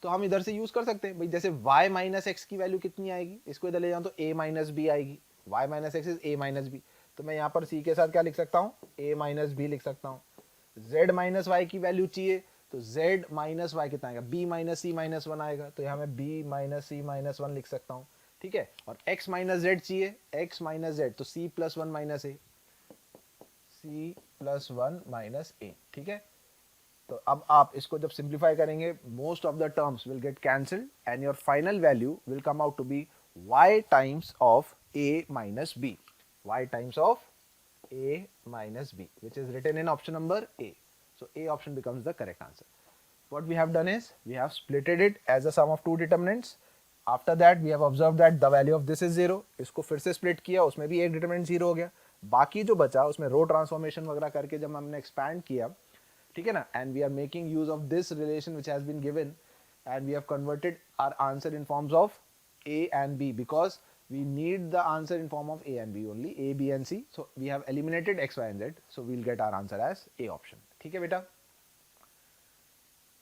तो हम इधर से यूज कर सकते हैं। भाई जैसे y माइनस एक्स की वैल्यू कितनी आएगी, इसको इधर ले जाऊं तो a माइनस बी आएगी, y minus x is a minus b, तो मैं यहाँ पर c के साथ क्या लिख सकता हूँ, a माइनस बी लिख सकता हूँ। z माइनस वाई की वैल्यू चाहिए तो z माइनस वाई कितना आएगा, b minus C minus one आएगा, तो यहाँ मैं b minus C minus one लिख सकता हूँ, ठीक है। और x माइनस जेड चाहिए, x माइनस जेड, तो c plus one minus A, c plus one minus A, ठीक है। तो अब आप इसको जब सिंप्लीफाई करेंगे, most of the terms will get cancelled and your final value will come out to be y times of a minus b, y times of a minus b, which is written in option number A. So A option becomes the correct answer. What we have done is we have splitted it as a sum of two determinants after that we have observe that the value of this is 0, इसको फिर से स्प्लिट किया, उसमें भी एक डिटरमिनेंट 0 हो गया, बाकी जो बचा उसमें रो ट्रांसफॉर्मेशन वगैरह करके जब हमने एक्सपैंड किया, ठीक है ना, and we are making use of this relation which has been given and we have converted our answer in forms of A and B because we need the answer in form of A and B only, A, B and C. So we have eliminated X, Y and Z. So we'll get our answer as A option. ठीक है बेटा?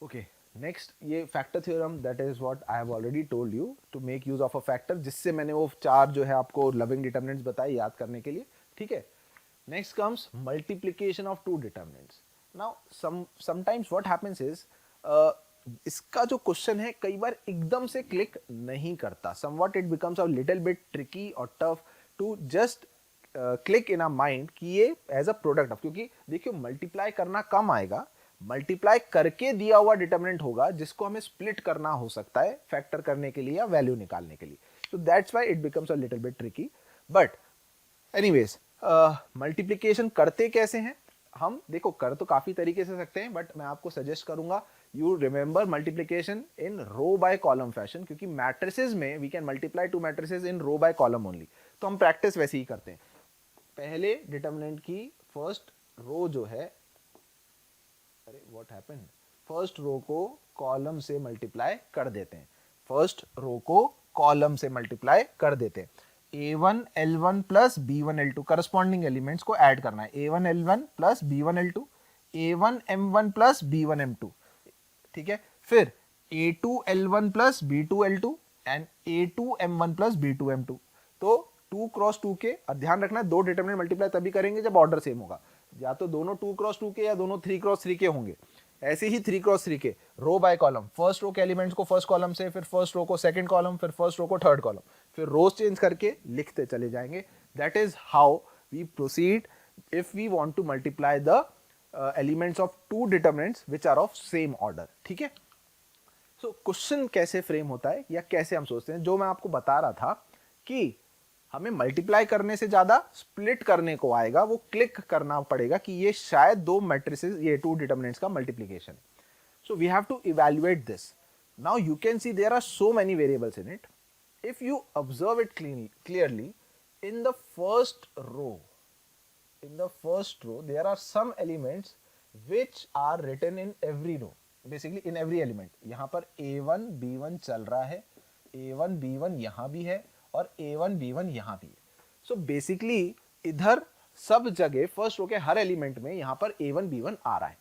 Okay. Next ये factor theorem, that is what I have already told you to make use of a factor, जिससे मैंने वो चार जो है आपको loving determinants बताए याद करने के लिए, ठीक है? Next comes multiplication of two determinants. Now sometimes what happens is इसका जो क्वेश्चन है कई बार एकदम से क्लिक नहीं करता, somewhat it becomes a little bit tricky or tough to just click in our mind कि ये as a product of, क्योंकि देखियो मल्टीप्लाई करना कम आएगा, मल्टीप्लाई करके दिया हुआ डिटरमिनेंट होगा जिसको हमें स्प्लिट करना हो सकता है फैक्टर करने के लिए या वैल्यू निकालने के लिए, so that's why it becomes a little bit tricky. But anyways multiplication करते कैसे हैं हम, देखो कर तो काफी तरीके से सकते हैं, बट मैं आपको सजेस्ट करूंगा you remember multiplication in row by column fashion, क्योंकि मैट्रिसेस में we can multiply two matrices in row by column only, तो हम प्रैक्टिस वैसे ही करते हैं. पहले डिटरमिनेंट की फर्स्ट रो जो है, अरे व्हाट हैपेंड, फर्स्ट रो को कॉलम से मल्टीप्लाई कर देते हैं, फर्स्ट रो को कॉलम से मल्टीप्लाई कर देते हैं. a1 l1 plus b1 l2 corresponding elements को ऐड करना है, a1 l1 plus b1 l2, a1 m1 plus b1 m2, ठीक है. फिर a2 l1 plus b2 l2 and a2 m1 plus b2 m2. तो 2 क्रॉस 2 के, और ध्यान रखना दो डिटरमिनेंट मल्टीप्लाई तभी करेंगे जब ऑर्डर सेम होगा, या तो दोनों 2 क्रॉस 2 के या दोनों 3 क्रॉस 3 के होंगे. ऐसे ही 3 क्रॉस 3 के रो बाय कॉलम, फर्स्ट रो के एलिमेंट्स को फर्स्ट कॉलम से, फिर फर्स्ट रो को सेकंड कॉलम, फिर फर्स्ट रो को थर्ड कॉलम, फिर रोज चेंज करके लिखते चले जाएंगे. That is how we proceed if we want to multiply the elements of two determinants which are of same order. ठीक है. सो क्वेश्चन कैसे फ्रेम होता है या कैसे हम सोचते हैं, जो मैं आपको बता रहा था कि हमें मल्टीप्लाई करने से ज्यादा स्प्लिट करने को आएगा, वो क्लिक करना पड़ेगा कि ये शायद दो मैट्रिसेस, ये टू डिटरमिनेंट्स का multiplication. So we have to evaluate this. Now you can see there are so many variables in it. If you observe it clearly, in the first row there are some elements which are written in every row, basically in every element. यहाँ पर a1 b1 चल रहा है, a1 b1 यहाँ भी है और a1 b1 यहाँ भी है. So basically इधर सब जगह फर्स्ट रो के हर एलिमेंट में यहाँ पर a1 b1 आ रहा है,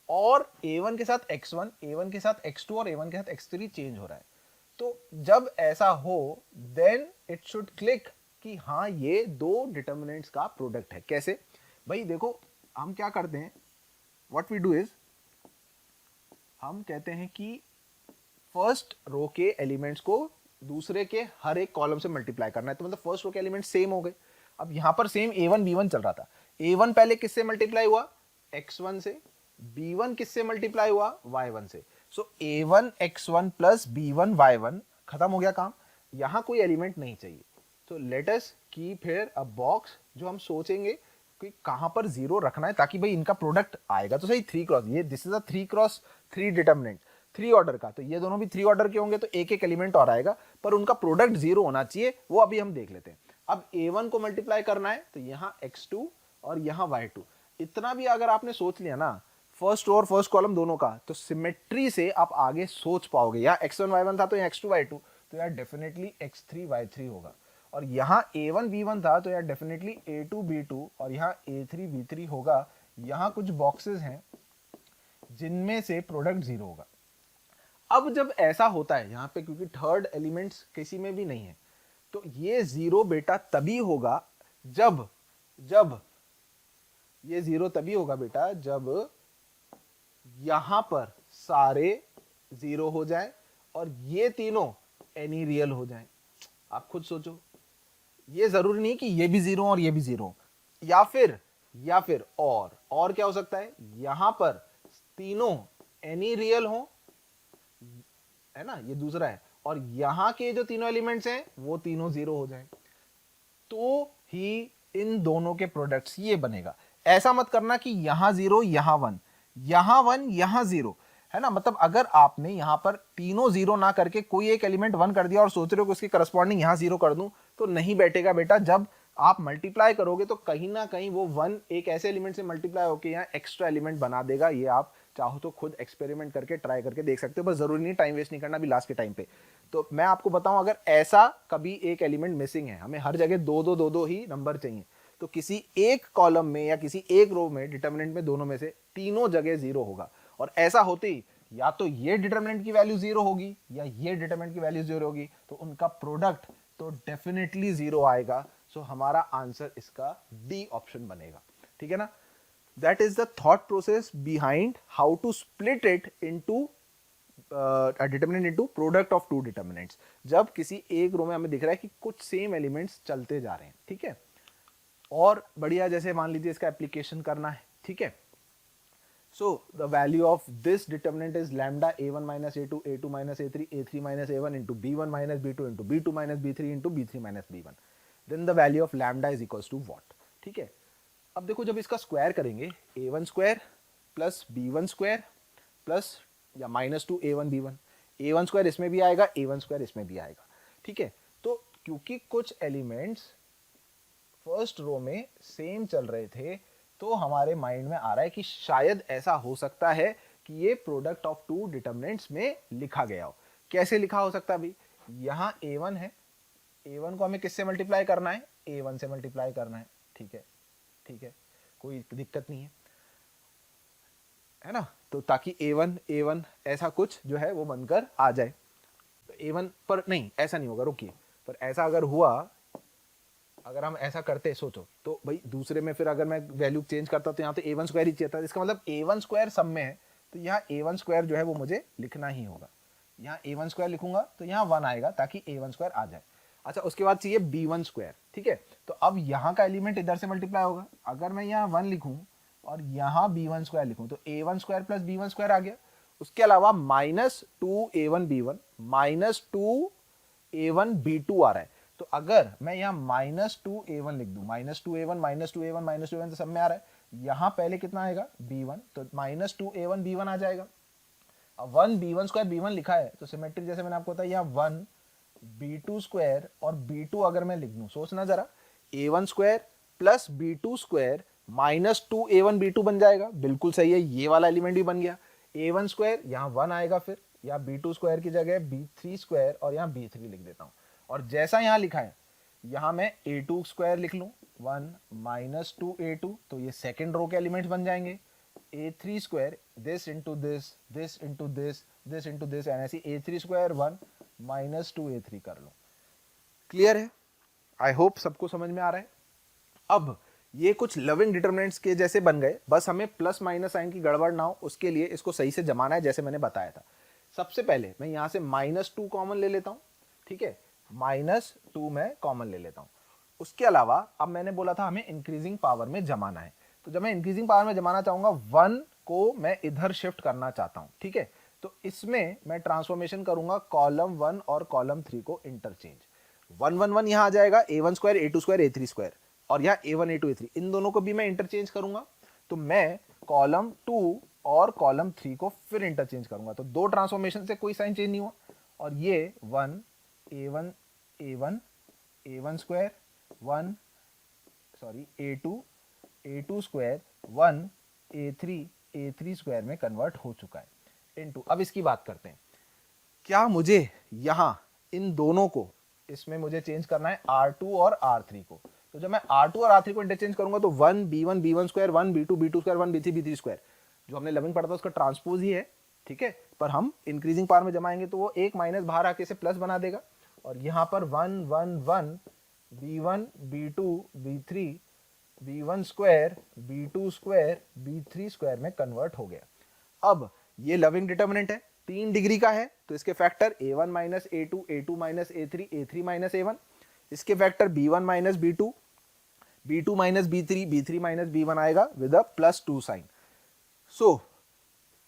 और a1 के साथ x1, a1 के साथ x2 और a1 के साथ x3 चेंज हो रहा है. तो जब ऐसा हो देन इट शुड क्लिक कि हाँ ये दो डिटरमिनेंट्स का प्रोडक्ट है. कैसे भाई, देखो हम क्या करते हैं, व्हाट वी डू इज, हम कहते हैं कि फर्स्ट रो के एलिमेंट्स को दूसरे के हर एक कॉलम से मल्टीप्लाई करना है. तो मतलब फर्स्ट रो के एलिमेंट सेम हो गए. अब यहां पर सेम a1 b1 चल रहा था. a1 पहले किससे मल्टीप्लाई हुआ, x1 से. b1 किससे मल्टीप्लाई हुआ, y1 से. सो a1 x1 plus b1 y1, खत्म हो गया काम. यहां कोई एलिमेंट नहीं चाहिए. तो let us keep here a box, जो हम सोचेंगे कि कहां पर जीरो रखना है ताकि भाई इनका प्रोडक्ट आएगा तो सही 3 क्रॉस, ये this is a 3 cross 3 determinant, 3 order का. तो ये दोनों भी 3 ऑर्डर के होंगे तो एक एक एलिमेंट और आएगा, पर उनका प्रोडक्ट जीरो होना चाहिए, वो अभी हम देख लेते हैं. अब a1 को मल्टीप्लाई करना है तो यहाँ x2 और यहाँ y2, इतना भी अगर आपने सोच लिया ना फर्स्ट रो और फर्स्ट कॉलम दोनों का, तो सिमेट्री से आप आगे सोच पाओगे. यहाँ x1 y1 था तो यहाँ x2 y2, तो यार डेफिनेटली x3 y3 होगा. और यहाँ a1 b1 था तो यार डेफिनेटली a2 b2 और यहाँ a3 b3 होगा. यहाँ कुछ बॉक्सेस हैं जिनमें से प्रोडक्ट जीरो होगा. अब जब ऐसा होता है यहाँ पे, क्योंकि थर्ड एलिमेंट्स किसी में भी नहीं है, तो ये जीरो बेटा तभी होगा जब ये जीरो तभी होगा बेटा जब यहां पर सारे जीरो हो जाए और ये तीनों एनी रियल हो जाए. आप खुद सोचो, ये जरूरी नहीं कि ये भी जीरो और ये भी जीरो, या फिर और क्या हो सकता है, यहां पर तीनों एनी रियल हो, है ना, ये दूसरा है, और यहां के जो तीनों एलिमेंट्स हैं वो तीनों जीरो हो जाए, तो ही इन दोनों के प्रोडक्ट्स ये बनेगा. ऐसा मत करना कि यहां जीरो यहां वन, यहां वन यहां जीरो. है ना। मतलब अगर आपने यहाँ पर तीनों जीरो ना करके कोई एक एलिमेंट 1 कर दिया और सोच रहे हो कि उसकी करस्पॉन्डिंग यहाँ 0 कर दूं, तो नहीं बैठेगा बेटा। जब आप मल्टीप्लाई करोगे तो कहीं ना कहीं वो 1 एक ऐसे एलिमेंट से मल्टीप्लाई होकर यहाँ एक्स्ट्रा एलिमेंट बना देगा। ये आप चाहो तो खुद एक्सपेरिमेंट करके ट्राई करके देख सकते हो, बस जरूरी नहीं टाइम वेस्ट नहीं करना अभी लास्ट के टाइम पे। तो मैं आपको बताऊं, अगर ऐसा कभी एक एलिमेंट मिसिंग है, हमें हर जगह दो दो ही नंबर चाहिए, तो किसी एक कॉलम में या किसी एक रो में डिटर्मिनेंट में दोनों में से तीनों जगह 0 होगा। और ऐसा होते ही या तो ये डिटर्मिनेंट की वैल्यू 0 होगी या ये डिटर्मिनेंट की वैल्यू 0 होगी, तो उनका प्रोडक्ट तो डेफिनेटली 0 आएगा। सो हमारा आंसर इसका डी ऑप्शन बनेगा। ठीक है ना। That is the thought process behind how to split it into determinant into product of two determinants. जब किसी एक रो में हमें दिख रहा है कि कुछ सेम एलिमेंट्स चलते जा रहे हैं। ठीक है। और बढ़िया, जैसे मान लीजिए इसका एप्लीकेशन करना है। ठीक है। So the value of this determinant is lambda a1 minus a2, a2 minus a3, a3 minus a1 into b1 minus b2 into b2 minus b3 into b3 minus b1. Then the value of lambda is equals to what? ठीक है। अब देखो, जब इसका स्क्वायर करेंगे a1 square plus b1 square plus या minus two a1 b1, a1 square इसमें भी आएगा, a1 स्क्वायर इसमें भी आएगा। ठीक है। तो क्योंकि कुछ एलिमेंट्स फर्स्ट रो में सेम चल रहे थे, तो हमारे माइंड में आ रहा है कि शायद ऐसा हो सकता है कि ये प्रोडक्ट ऑफ टू डिटर्मिनेंट्स में लिखा गया हो। कैसे लिखा हो सकता है भाई? यहाँ a1 है, a1 को हमें किससे मल्टीप्लाई करना है? a1 से मल्टीप्लाई करना है। ठीक है, ठीक है, कोई दिक्कत नहीं है ना। तो ताकि a1 ऐसा कुछ जो है वो बनकर आ जाए। तो a1 पर नहीं, ऐसा नहीं होगा, रुकिए। पर ऐसा अगर हुआ, अगर हम ऐसा करते, सोचो तो भाई दूसरे में फिर अगर मैं वैल्यू चेंज करता तो यहाँ तो a1 स्क्वायर ही चाहिए था। इसका मतलब a1 स्क्वायर सब में है, तो यहाँ a1 स्क्वायर जो है वो मुझे लिखना ही होगा। यहाँ a1 स्क्वायर लिखूंगा तो यहाँ 1 आएगा ताकि a1 स्क्वायर आ जाए। अच्छा, उसके बाद चाहिए b1 स्क्वायर। ठीक है। तो अब यहाँ का एलिमेंट इधर से मल्टीप्लाई होगा। अगर मैं यहाँ 1 लिखूँ और यहाँ b1 स्क्वायर लिखूँ तो a1 square plus b1 square आ गया। उसके अलावा minus 2a1 b1 minus 2a1 b2 आ रहा है। तो अगर मैं यहाँ -2a1 लिख दूं, -2a1 -2a1 -2a1 तो सब में आ रहा है। यहाँ पहले कितना आएगा? b1, तो -2a1 b1 आ जाएगा। अब 1 b1 स्क्वायर b1 लिखा है, तो सिमेट्रिक जैसे मैंने आपको बताया, यहाँ 1 b2 स्क्वायर और b2 अगर मैं लिख दूं, सोचना जरा, a1 square plus b2 square -2a1 b2 बन जाएगा। बिल्कुल सही है, ये वाला एलिमेंट भी बन गया। a1 स्क्वायर यहाँ 1 आएगा, फिर यहाँ b2 स्क्वायर की जगह b3 स्क्वायर और यहाँ b3 लिख देता हूँ। और जैसा यहाँ लिखा है, यहाँ मैं a2 स्क्वायर लिख लूँ, 1 माइनस 2a2, तो ये सेकेंड रो के एलिमेंट्स बन जाएंगे। a3 square, this into this, this into this, this into this, and ऐसी a3 स्क्वायर 1 माइनस 2a3 कर लो। क्लियर है? आई होप सबको समझ में आ रहा है। अब ये कुछ लविंग डिटर्मिनेंट्स के जैसे बन गए, बस हमें प्लस माइनस साइन की गड़बड़ ना हो उसके लिए इसको सही से जमाना है, जैसे मैंने बताया था। सबसे पहले मैं यहाँ से -2 कॉमन ले लेता हूँ। ठीक है, -2 मैं कॉमन ले लेता हूं। उसके अलावा अब मैंने बोला था हमें इंक्रीजिंग पावर में जमाना है, तो जब मैं इंक्रीजिंग पावर में जमाना चाहूंगा, 1 को मैं इधर शिफ्ट करना चाहता हूं। ठीक है, तो इसमें मैं ट्रांसफॉर्मेशन करूंगा कॉलम 1 और कॉलम 3 को इंटरचेंज। 1 1 1 यहां आ जाएगा, a1 square a2 square a3 square, और यहाँ a1 a2 a3 इन दोनों को भी मैं इंटरचेंज करूंगा। तो मैं कॉलम 2 और कॉलम 3 को फिर इंटरचेंज करूंगा। तो दो ट्रांसफॉर्मेशन से कोई साइन चेंज नहीं हुआ, और ये 1 a1 a1 a1 square 1 sorry a2 square 1 a3 a3 square में कन्वर्ट हो चुका है इनटू। अब इसकी बात करते हैं, क्या मुझे यहाँ इन दोनों को, इसमें मुझे चेंज करना है r2 और r3 को। तो जब मैं r2 और r3 को इंटरचेंज करूंगा तो 1 b1 b1 square 1 b2 b2 square 1 b3 b3 square, जो हमने लविंग पढ़ा था उसका ट्रांसपोज ही है। ठीक है, पर हम इंक्रीजिंग पावर में जमाएंगे तो वो एक माइनस बाहर आके इसे प्लस बना देगा, और यहाँ पर 1 1 1 b1 b2 b3 b1 square b2 square b3 square में कन्वर्ट हो गया। अब ये लविंग डिटर्मिनेंट है, 3 डिग्री का है, तो इसके factor a1 minus a2 a2 minus a3 a3 minus a1, इसके factor b1 minus b2 b2 minus b3 b3 minus b1 आएगा with a +2 sign. So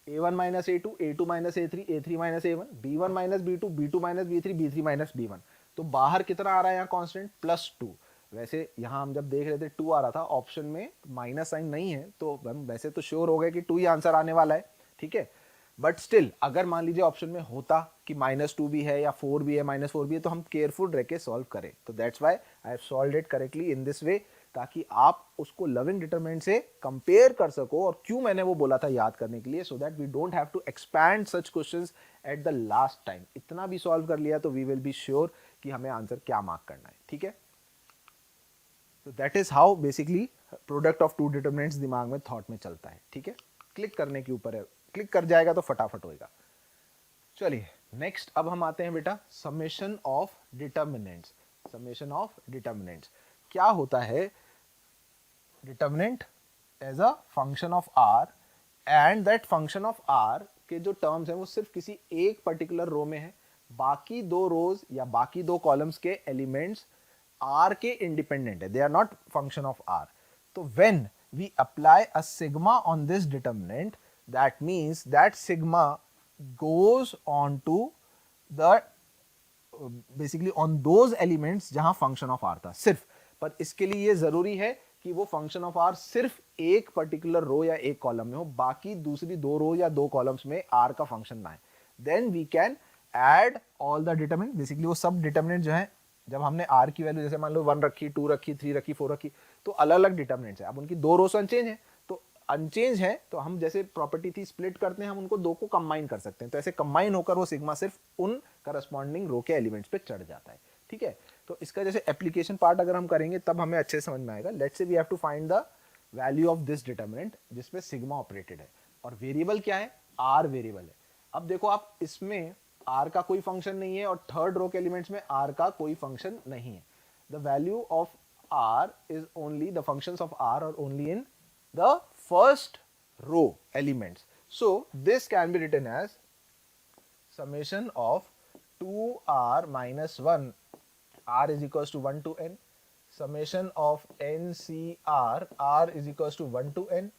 a1 minus a2 a2 minus a3 a3 minus a1 b1 minus b2 b2 minus b3 b3 minus b1। तो बाहर कितना आ रहा है यहाँ कांस्टेंट? +2। वैसे यहाँ हम जब देख रहे थे 2 आ रहा था, ऑप्शन में माइनस साइन नहीं है, तो हम वैसे तो श्योर हो गए कि 2 ही आंसर आने वाला है। ठीक है, बट स्टिल अगर मान लीजिए ऑप्शन में होता कि -2 भी है या 4 भी है, -4 भी है, तो हम केयरफुल रह के सॉल्व करें. तो that's why I have solved it correctly in this way, ताकि आप उसको लविंग डिटरमिनेंट से कंपेयर कर सको. और क्यों मैंने वो बोला था याद करने के लिए, so that we don't have to expand such questions at the last time. इतना भी सॉल्व कर लिया तो वी विल बी श्योर कि हमें आंसर क्या मार्क करना है. ठीक है, तो that is how basically product of two determinants दिमाग में थॉट में चलता है. ठीक है, क्लिक करने के ऊपर है, क्लिक कर जाएगा तो फटाफट होएगा. चलिए नेक्स्ट अब हम आते हैं बेटा summation of determinants. Summation of determinants क्या होता है? Determinant as a function of r, and that function of r के जो टर्म्स हैं वो सिर्फ किसी एक पर्टिकुलर रो में है, बाकी दो रोज या बाकी दो कॉलम्स के एलिमेंट्स आर के इंडिपेंडेंट है, they are not function of R. तो when we apply a sigma on this determinant, that means that sigma goes on to the basically on those elements जहां function of r था सिर्फ. पर इसके लिए ये जरूरी है कि वो function of r सिर्फ एक पर्टिकुलर रो या एक कॉलम में हो, बाकी दूसरी दो रो या दो कॉलम्स में r का फंक्शन ना है. Then we can add all the determinant. Basically वो सब डिटरमिनेंट जो है, जब हमने r की वैल्यू जैसे मान लो 1 रखी, 2 रखी, 3 रखी, 4 रखी, तो अलग अलग डिटरमिनेंट्स है. अब उनकी दो रोस अनचेंज है, तो अनचेंज है तो हम जैसे प्रॉपर्टी थी स्प्लिट करते हैं, हम उनको दो को कंबाइन कर सकते हैं. तो ऐसे कंबाइन होकर वो सिग्मा सिर्फ उन करस्पॉन्डिंग रो के एलिमेंट्स पे चढ़ जाता है. ठीक है, तो इसका जैसे एप्लीकेशन पार्ट अगर हम करेंगे तब हमें अच्छे समझ में आएगा. Let's say we have to find the value of this determinant जिसमें सिग्मा ऑपरेटेड है, और वेरिएबल क्या है? आर वेरिएबल है. अब देखो आप, इसमें आर का कोई फंक्शन नहीं है और थर्ड रो के एलिमेंट्स में आर का कोई फंक्शन नहीं है. The value of R is only the functions of R और only in the first row elements. So this can be written as summation of 2r minus 1, r is equals to 1 to n, summation of ncr, r is equals to 1 to n,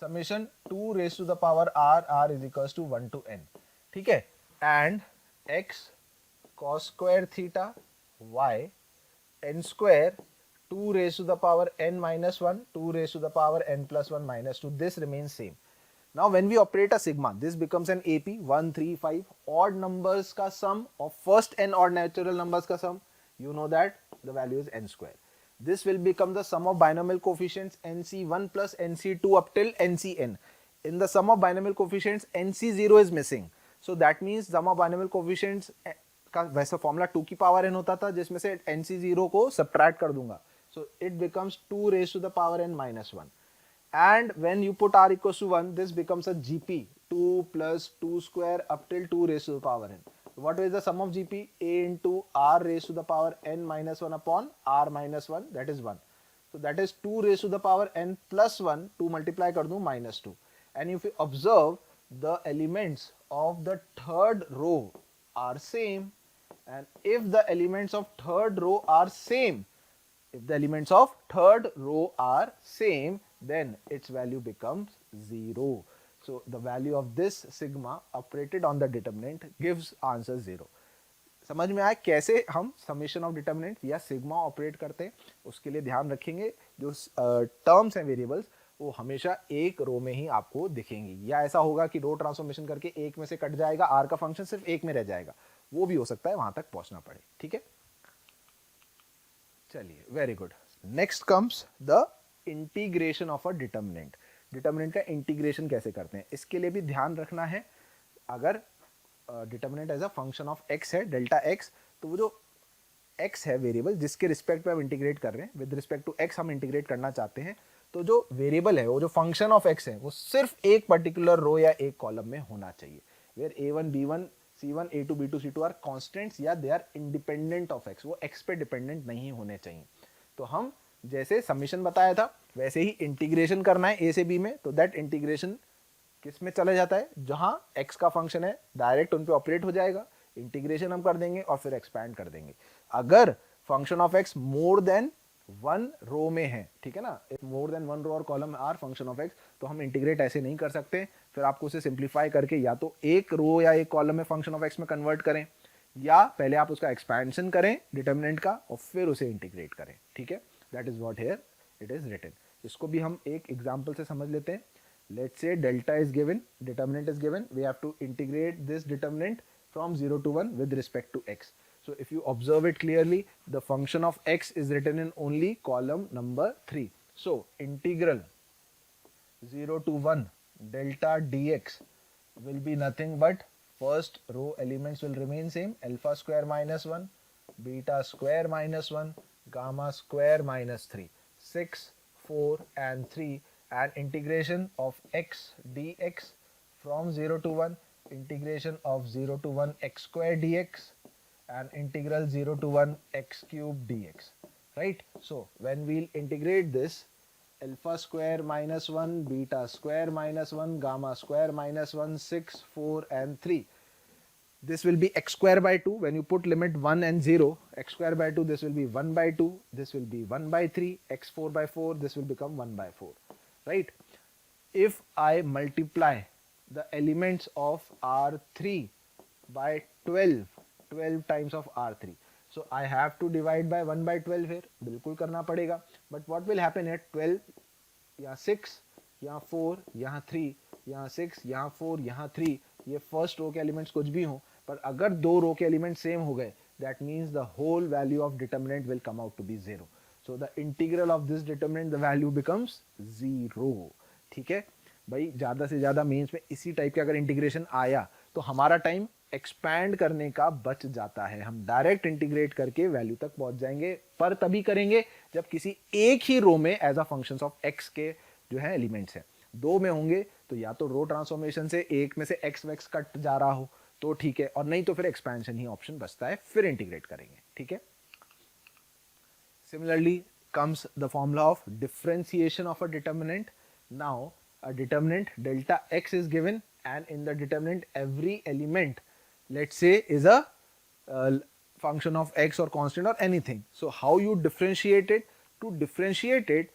summation 2 raised to the power r, r is equals to 1 to n. ठीक है, and x cos square theta y n square 2 raised to the power n minus 1, 2 raised to the power n plus 1 minus 2, this remains same. Now when we operate a sigma, this becomes an AP, 1, 3, 5, odd numbers का sum of first n odd natural numbers का sum, you know that the value is n square. This will become the sum of binomial coefficients nc1 plus nc2 up till ncn. In the sum of binomial coefficients, nc0 is missing. So that means sum of binomial coefficients का वैसा फॉर्मूला 2 की पावर n होता था, जिसमें से nc0 को सब्ट्रैक्ट कर दूंगा. So it becomes 2 raised to the power n minus 1. And when you put r equals to 1, this becomes a GP, 2 plus 2 square up till 2 raised to the power n. What is the sum of GP? A into r raised to the power n minus 1 upon r minus 1, that is 1. So that is 2 raised to the power n plus 1, 2 multiply कर दूं minus 2. And if you observe, the elements of the third row are same. And if the elements of third row are same, if the elements of third row are same, then its value becomes 0. So the value of this sigma operated on the determinant gives answer 0. समझ में आया कैसे हम समेशन ऑफ डिटरमिनेंट या सिग्मा ऑपरेट करते हैं? उसके लिए ध्यान रखेंगे जो टर्म्स हैं वेरिएबल्स, वो हमेशा एक रो में ही आपको दिखेंगी, या ऐसा होगा कि रो ट्रांसफॉर्मेशन करके एक में से कट जाएगा, आर का फंक्शन सिर्फ एक में रह जाएगा, वो भी हो सकता है, वहां तक पहुंचना पड़े. ठीक है, चलिए very good. Next comes the integration of a determinant. Determinant का इंटीग्रेशन कैसे करते हैं, इसके लिए भी ध्यान रखना है. अगर determinant as a function of x है, डेल्टा एक्स, तो वो जो एक्स है वेरिएबल जिसके रिस्पेक्ट में हम इंटीग्रेट कर रहे हैं, विद रिस्पेक्ट टू एक्स हम इंटीग्रेट करना चाहते हैं, तो जो वेरिएबल है, वो जो फंक्शन ऑफ एक्स है, वो सिर्फ एक पर्टिकुलर रो या एक कॉलम में होना चाहिए. Where a1 b1 c1 a2 b2 c2 are constants या they are independent of x, वो एक्स पे डिपेंडेंट नहीं होने चाहिए. तो हम जैसे समीशन बताया था वैसे ही इंटीग्रेशन करना है ए से बी में, तो दैट इंटीग्रेशन किस में चला जाता है, जहां x का फंक्शन है डायरेक्ट उन पे ऑपरेट हो जाएगा, इंटीग्रेशन हम कर देंगे और फिर एक्सपैंड कर देंगे. अगर function of x more than one row में है, ठीक है ना, मोर देन वन रो और column are function of x, तो हम इंटीग्रेट ऐसे नहीं कर सकते. फिर आपको उसे सिंप्लीफाई करके या तो एक रो या एक कॉलम में फंक्शन ऑफ x में कन्वर्ट करें, या पहले आप उसका एक्सपेंशन करें डिटरमिनेंट का और फिर उसे इंटीग्रेट करें. ठीक है, that is what here it is written. इसको भी हम एक एग्जांपल से समझ लेते हैं. let's say delta is given, determinant is given, we have to integrate this determinant from 0 to 1 with respect to x. So if you observe it clearly, the function of x is written in only column number 3. So integral 0 to 1 delta dx will be nothing but first row elements will remain same, alpha square minus 1, beta square minus 1, gamma square minus 3, 6, 4 and 3, and integration of x dx from 0 to 1, integration of 0 to 1 x square dx, and integral 0 to 1 x cube dx, right? So when we'll integrate this, alpha square minus 1, beta square minus 1, gamma square minus 1, 6, 4 and 3, this will be x square by 2. When you put limit 1 and 0, x square by 2, this will be 1 by 2, this will be 1 by 3, x4 by 4, this will become 1 by 4, right? If I multiply the elements of R3 by 12 times of R3, so I have to divide by 1 by 12 here, बिल्कुल करना पड़ेगा. But what will happen at 12, यहाँ 6, यहाँ 4, यहाँ 3, यहाँ 6, यहाँ 4, यहाँ 3, ये फर्स्ट रो के एलिमेंट्स कुछ भी हो, पर अगर दो रो के एलिमेंट सेम हो गए, that means the whole value of determinant will come out to be 0. So the integral of this determinant, the value becomes 0. ठीक है भाई, ज्यादा से ज्यादा मेंस में इसी टाइप के अगर इंटीग्रेशन आया तो हमारा टाइम एक्सपैंड करने का बच जाता है. हम डायरेक्ट इंटीग्रेट करके वैल्यू तक पहुंच जाएंगे, पर तभी करेंगे जब किसी एक ही रो में as a function of x के जो है एलिमेंट्स हैं. दो में होंगे तो या तो रो ट्रांसफॉर्मेशन से एक में से एक्स वैक्स कट जा रहा हो तो ठीक है, और नहीं तो फिर एक्सपेंशन ही ऑप्शन बचता है, फिर इंटीग्रेट करेंगे. ठीक है. Similarly comes the formula of differentiation of a determinant. Now a determinant delta x is given, and in the determinant every element, let's say, is a function of x or constant or anything. So how you differentiate it? To differentiate it,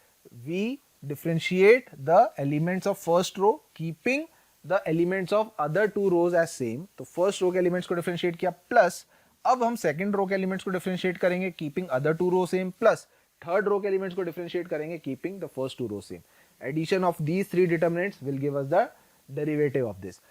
we differentiate the elements of first row keeping the elements of other two rows as same. तो first row के elements को differentiate किया, plus अब हम second row के elements को differentiate करेंगे keeping other two rows same, plus third row के elements को differentiate करेंगे keeping the first two rows same. Addition of these three determinants will give us the derivative of this.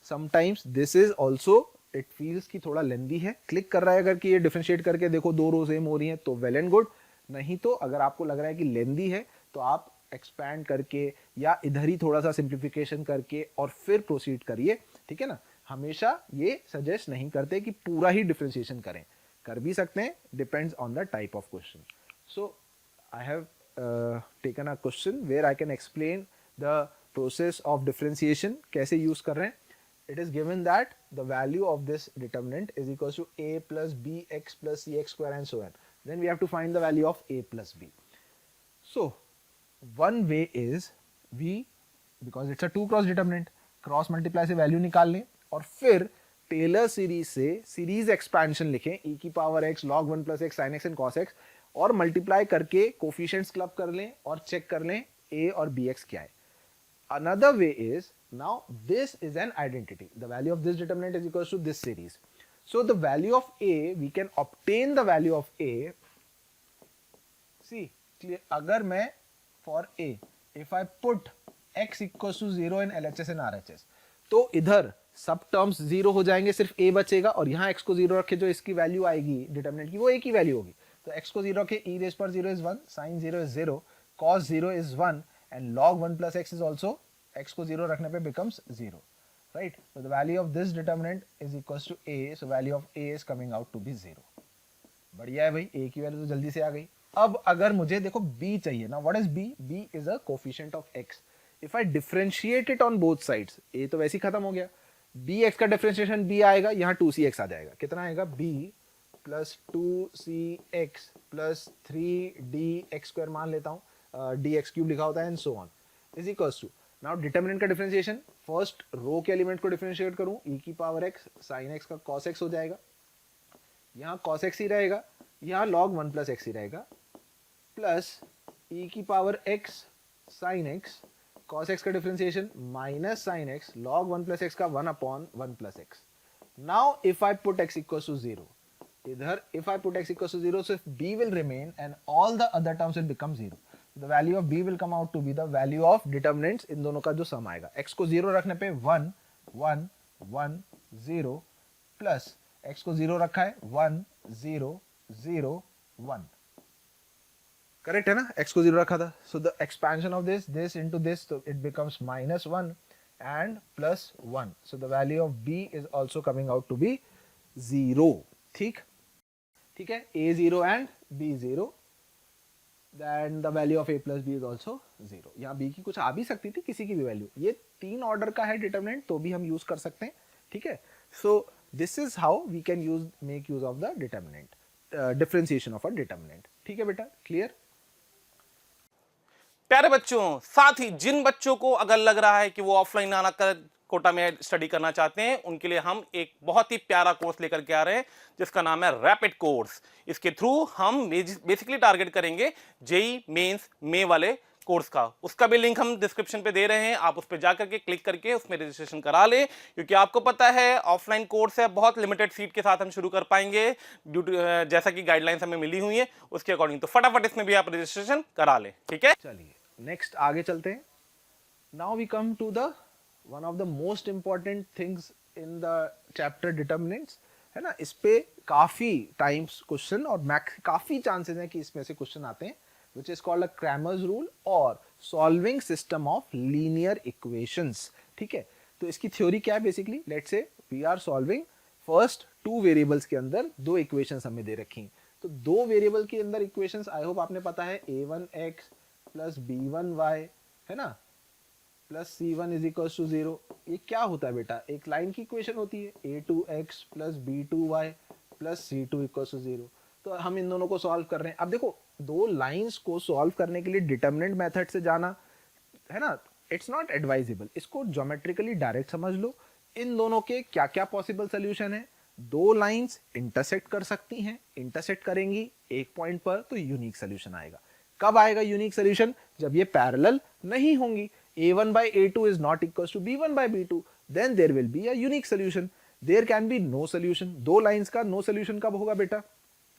Sometimes this is also, it feels कि थोड़ा lengthy है, click कर रहा है अगर कि ये differentiate करके देखो दो row same हो रही हैं तो well and good. नहीं तो अगर आपको लग रहा है कि lengthy है तो आप एक्सपैंड करके या इधर ही थोड़ा सा सिंप्लीफिकेशन करके और फिर प्रोसीड करिए. ठीक है ना. हमेशा ये सजेस्ट नहीं करते कि पूरा ही डिफरेंशिएशन करें, कर भी सकते हैं, depends on the type of question. So I have taken a question where I can explain the process of differentiation, कैसे यूज कर रहे हैं. It is given that the value of this determinant is equal to a plus bx plus cx square and so on. Then we have to find the value of a plus b. So one way is we, because it's a 2 cross determinant, cross multiply से वैल्यू निकाल लें और फिर टेलर सीरीज से सीरीज एक्सपेंशन लिखें e की power x log 1 plus x sin x and cos x, और मल्टीप्लाई करके कोफिशिएंट्स क्लब कर लें और चेक कर लें a और bx क्या है. Another way is, now this is an identity, the value of this determinant is equals to this series. So the value of a, we can obtain the value of a. See, अगर मैं for a, if I put x equals to 0 in LHS and RHS, तो इधर सब टर्म्स 0 हो जाएंगे, सिर्फ a बचेगा, और यहाँ x को 0 रखे जो इसकी वैल्यू आएगी डिटरमिनेंट की वो a की वैल्यू होगी. तो x को 0 रखे, e raised पर 0 is 1, sin 0 is 0, cos 0 is 1 and log 1 plus x is also, x को 0 रखने पे becomes 0, right? So the value of this determinant is equals to a, so value of a is coming out to be 0. बढ़िया है भाई, a की वैल्यू तो जल्दी से आ गई. अब अगर मुझे देखो b चाहिए ना, what is b? b is a coefficient of x. If I differentiate it on both sides, a तो वैसे ही खत्म हो गया, bx का डिफरेंशिएशन b आएगा, यहाँ 2cx आ जाएगा. कितना आएगा? b plus 2cx plus 3dx square मान लेता हूँ, dx क्यूब लिखा होता है, and so on, is equals to. Now determinant का डिफरेंशिएशन, फर्स्ट रो के एलिमेंट को डिफरेंशिएट करूँ, e की पावर x sin x का cos x हो जाएगा, यहाँ cos x ही रहेगा, यहाँ log 1 plus x ही रहेगा, प्लस e की power x sin x cos x का differentiation minus sin x log 1 plus x का 1 upon 1 plus x. Now if I put x equals to 0, इधर if I put x equals to 0, so b will remain and all the other terms will become 0. The value of b will come out to be the value of determinants, इन दोनों का जो सम आएगा। x को 0 रखने पे 1 1 1 0 प्लस x को 0 रखा है 1 0 0 1, करेक्ट है ना, x को 0 रखा था। So the expansion of this into this, तो it becomes -1 and +1, so the value of b is also coming out to be 0। ठीक है, a 0 and b 0, then the value of a plus b is also 0। यहाँ b की कुछ आ भी सकती थी, किसी की भी वैल्यू, ये 3 ऑर्डर का है डिटरमिनेंट, तो भी हम यूज कर सकते हैं। ठीक है, so this is how we can make use of the determinant, differentiation of a determinant. ठीक है बेटा, क्लियर? प्यारे बच्चों, साथ ही जिन बच्चों को अगर लग रहा है कि वो ऑफलाइन आना कर कोटा में स्टडी करना चाहते हैं, उनके लिए हम एक बहुत ही प्यारा कोर्स लेकर के आ रहे हैं जिसका नाम है रैपिड कोर्स। इसके थ्रू हम बेसिकली टारगेट करेंगे जेई मेंस में वाले कोर्स का। उसका भी लिंक हम डिस्क्रिप्शन पे दे रहे हैं, आप उस पर जाकर के क्लिक करके उसमें रजिस्ट्रेशन करा लें, क्योंकि आपको पता है ऑफलाइन कोर्स है, बहुत लिमिटेड सीट के साथ हम शुरू कर पाएंगे ड्यू टू जैसा कि गाइडलाइंस हमें मिली हुई है उसके अकॉर्डिंग। तो फटाफट इसमें भी आप रजिस्ट्रेशन करा लें। ठीक है, चलिए नेक्स्ट आगे चलते हैं। Now we come to the one of the most important things in the chapter determinants, है ना। इस पे काफी टाइम्स क्वेश्चन और काफी चांसेस हैं कि इसमें से क्वेश्चन आते हैं, which is called a Cramer's rule और solving system of linear equations। ठीक है, तो इसकी थ्योरी क्या है basically, let's say we are solving first 2 variables के अंदर 2 इक्वेशंस हमें दे रखी हैं। तो 2 वेरिएबल के अंदर इक्वेशंस आई होप आपने पता है, a1x प्लस b1y, है ना, plus c1 is equal to 0। ये क्या होता है बेटा, एक लाइन की इक्वेशन होती है, a2x plus b2y plus c2 equal to 0। तो हम इन दोनों को सॉल्व कर रहे हैं। अब देखो, 2 लाइंस को सॉल्व करने के लिए डिटर्मिनेंट मेथड से जाना, है ना, इट्स नॉट एडवाइजेबल। इसको ज्योमेट्रिकली डायरेक्ट समझ लो। इन दोनों के क्या क्या पॉसिबल सोल्यूशन है, 2 लाइंस इंटरसेक्ट कर सकती हैं, इंटरसेक्ट करेंगी एक पॉइंट पर, तो यूनिक सोल्यूशन आएगा। कब आएगा यूनिक सोल्यूशन, जब ये पैरेलल नहीं होंगी। a1 by a2 is not equals to b1 by b2, then there will be a unique solution। there can be no solution। 2 lines का नो सोल्यूशन कब होगा बेटा,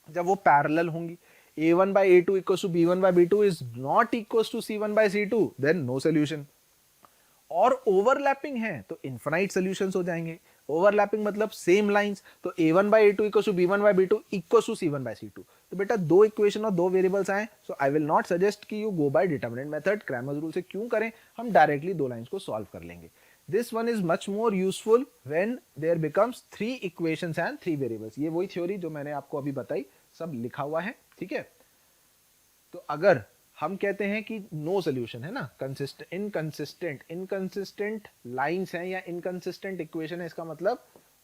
जब वो पैरेलल होंगी। a1 by a2 equals to b1 by b2 is not equals to c1 by c2, then no solution। और ओवरलैपिंग है तो इनफाइनाइट सॉल्यूशंस हो जाएंगे। ओवरलैपिंग मतलब सेम लाइंस, तो a1 by a2 equals to b1 by b2 equals to c1 by c2। तो बेटा 2 इक्वेशन और 2 वेरिएबल्स आए, so I will not suggest कि you go by determinant method, Cramer's rule से क्यों करें, हम डायरेक्टली 2 लाइंस को सॉल्व कर लेंगे। This one is much more useful when there becomes 3 equations and 3 variables. ये वही थ्योरी जो मैंने आपको अभी बताई, सब लिखा हुआ है। ठीक है, तो अगर हम कहते हैं कि नो सोल्यूशन है ना, इनकंसिस्टेंट लाइंस हैं या इनकंसिस्टेंट इक्वेशन है, इसका मतलब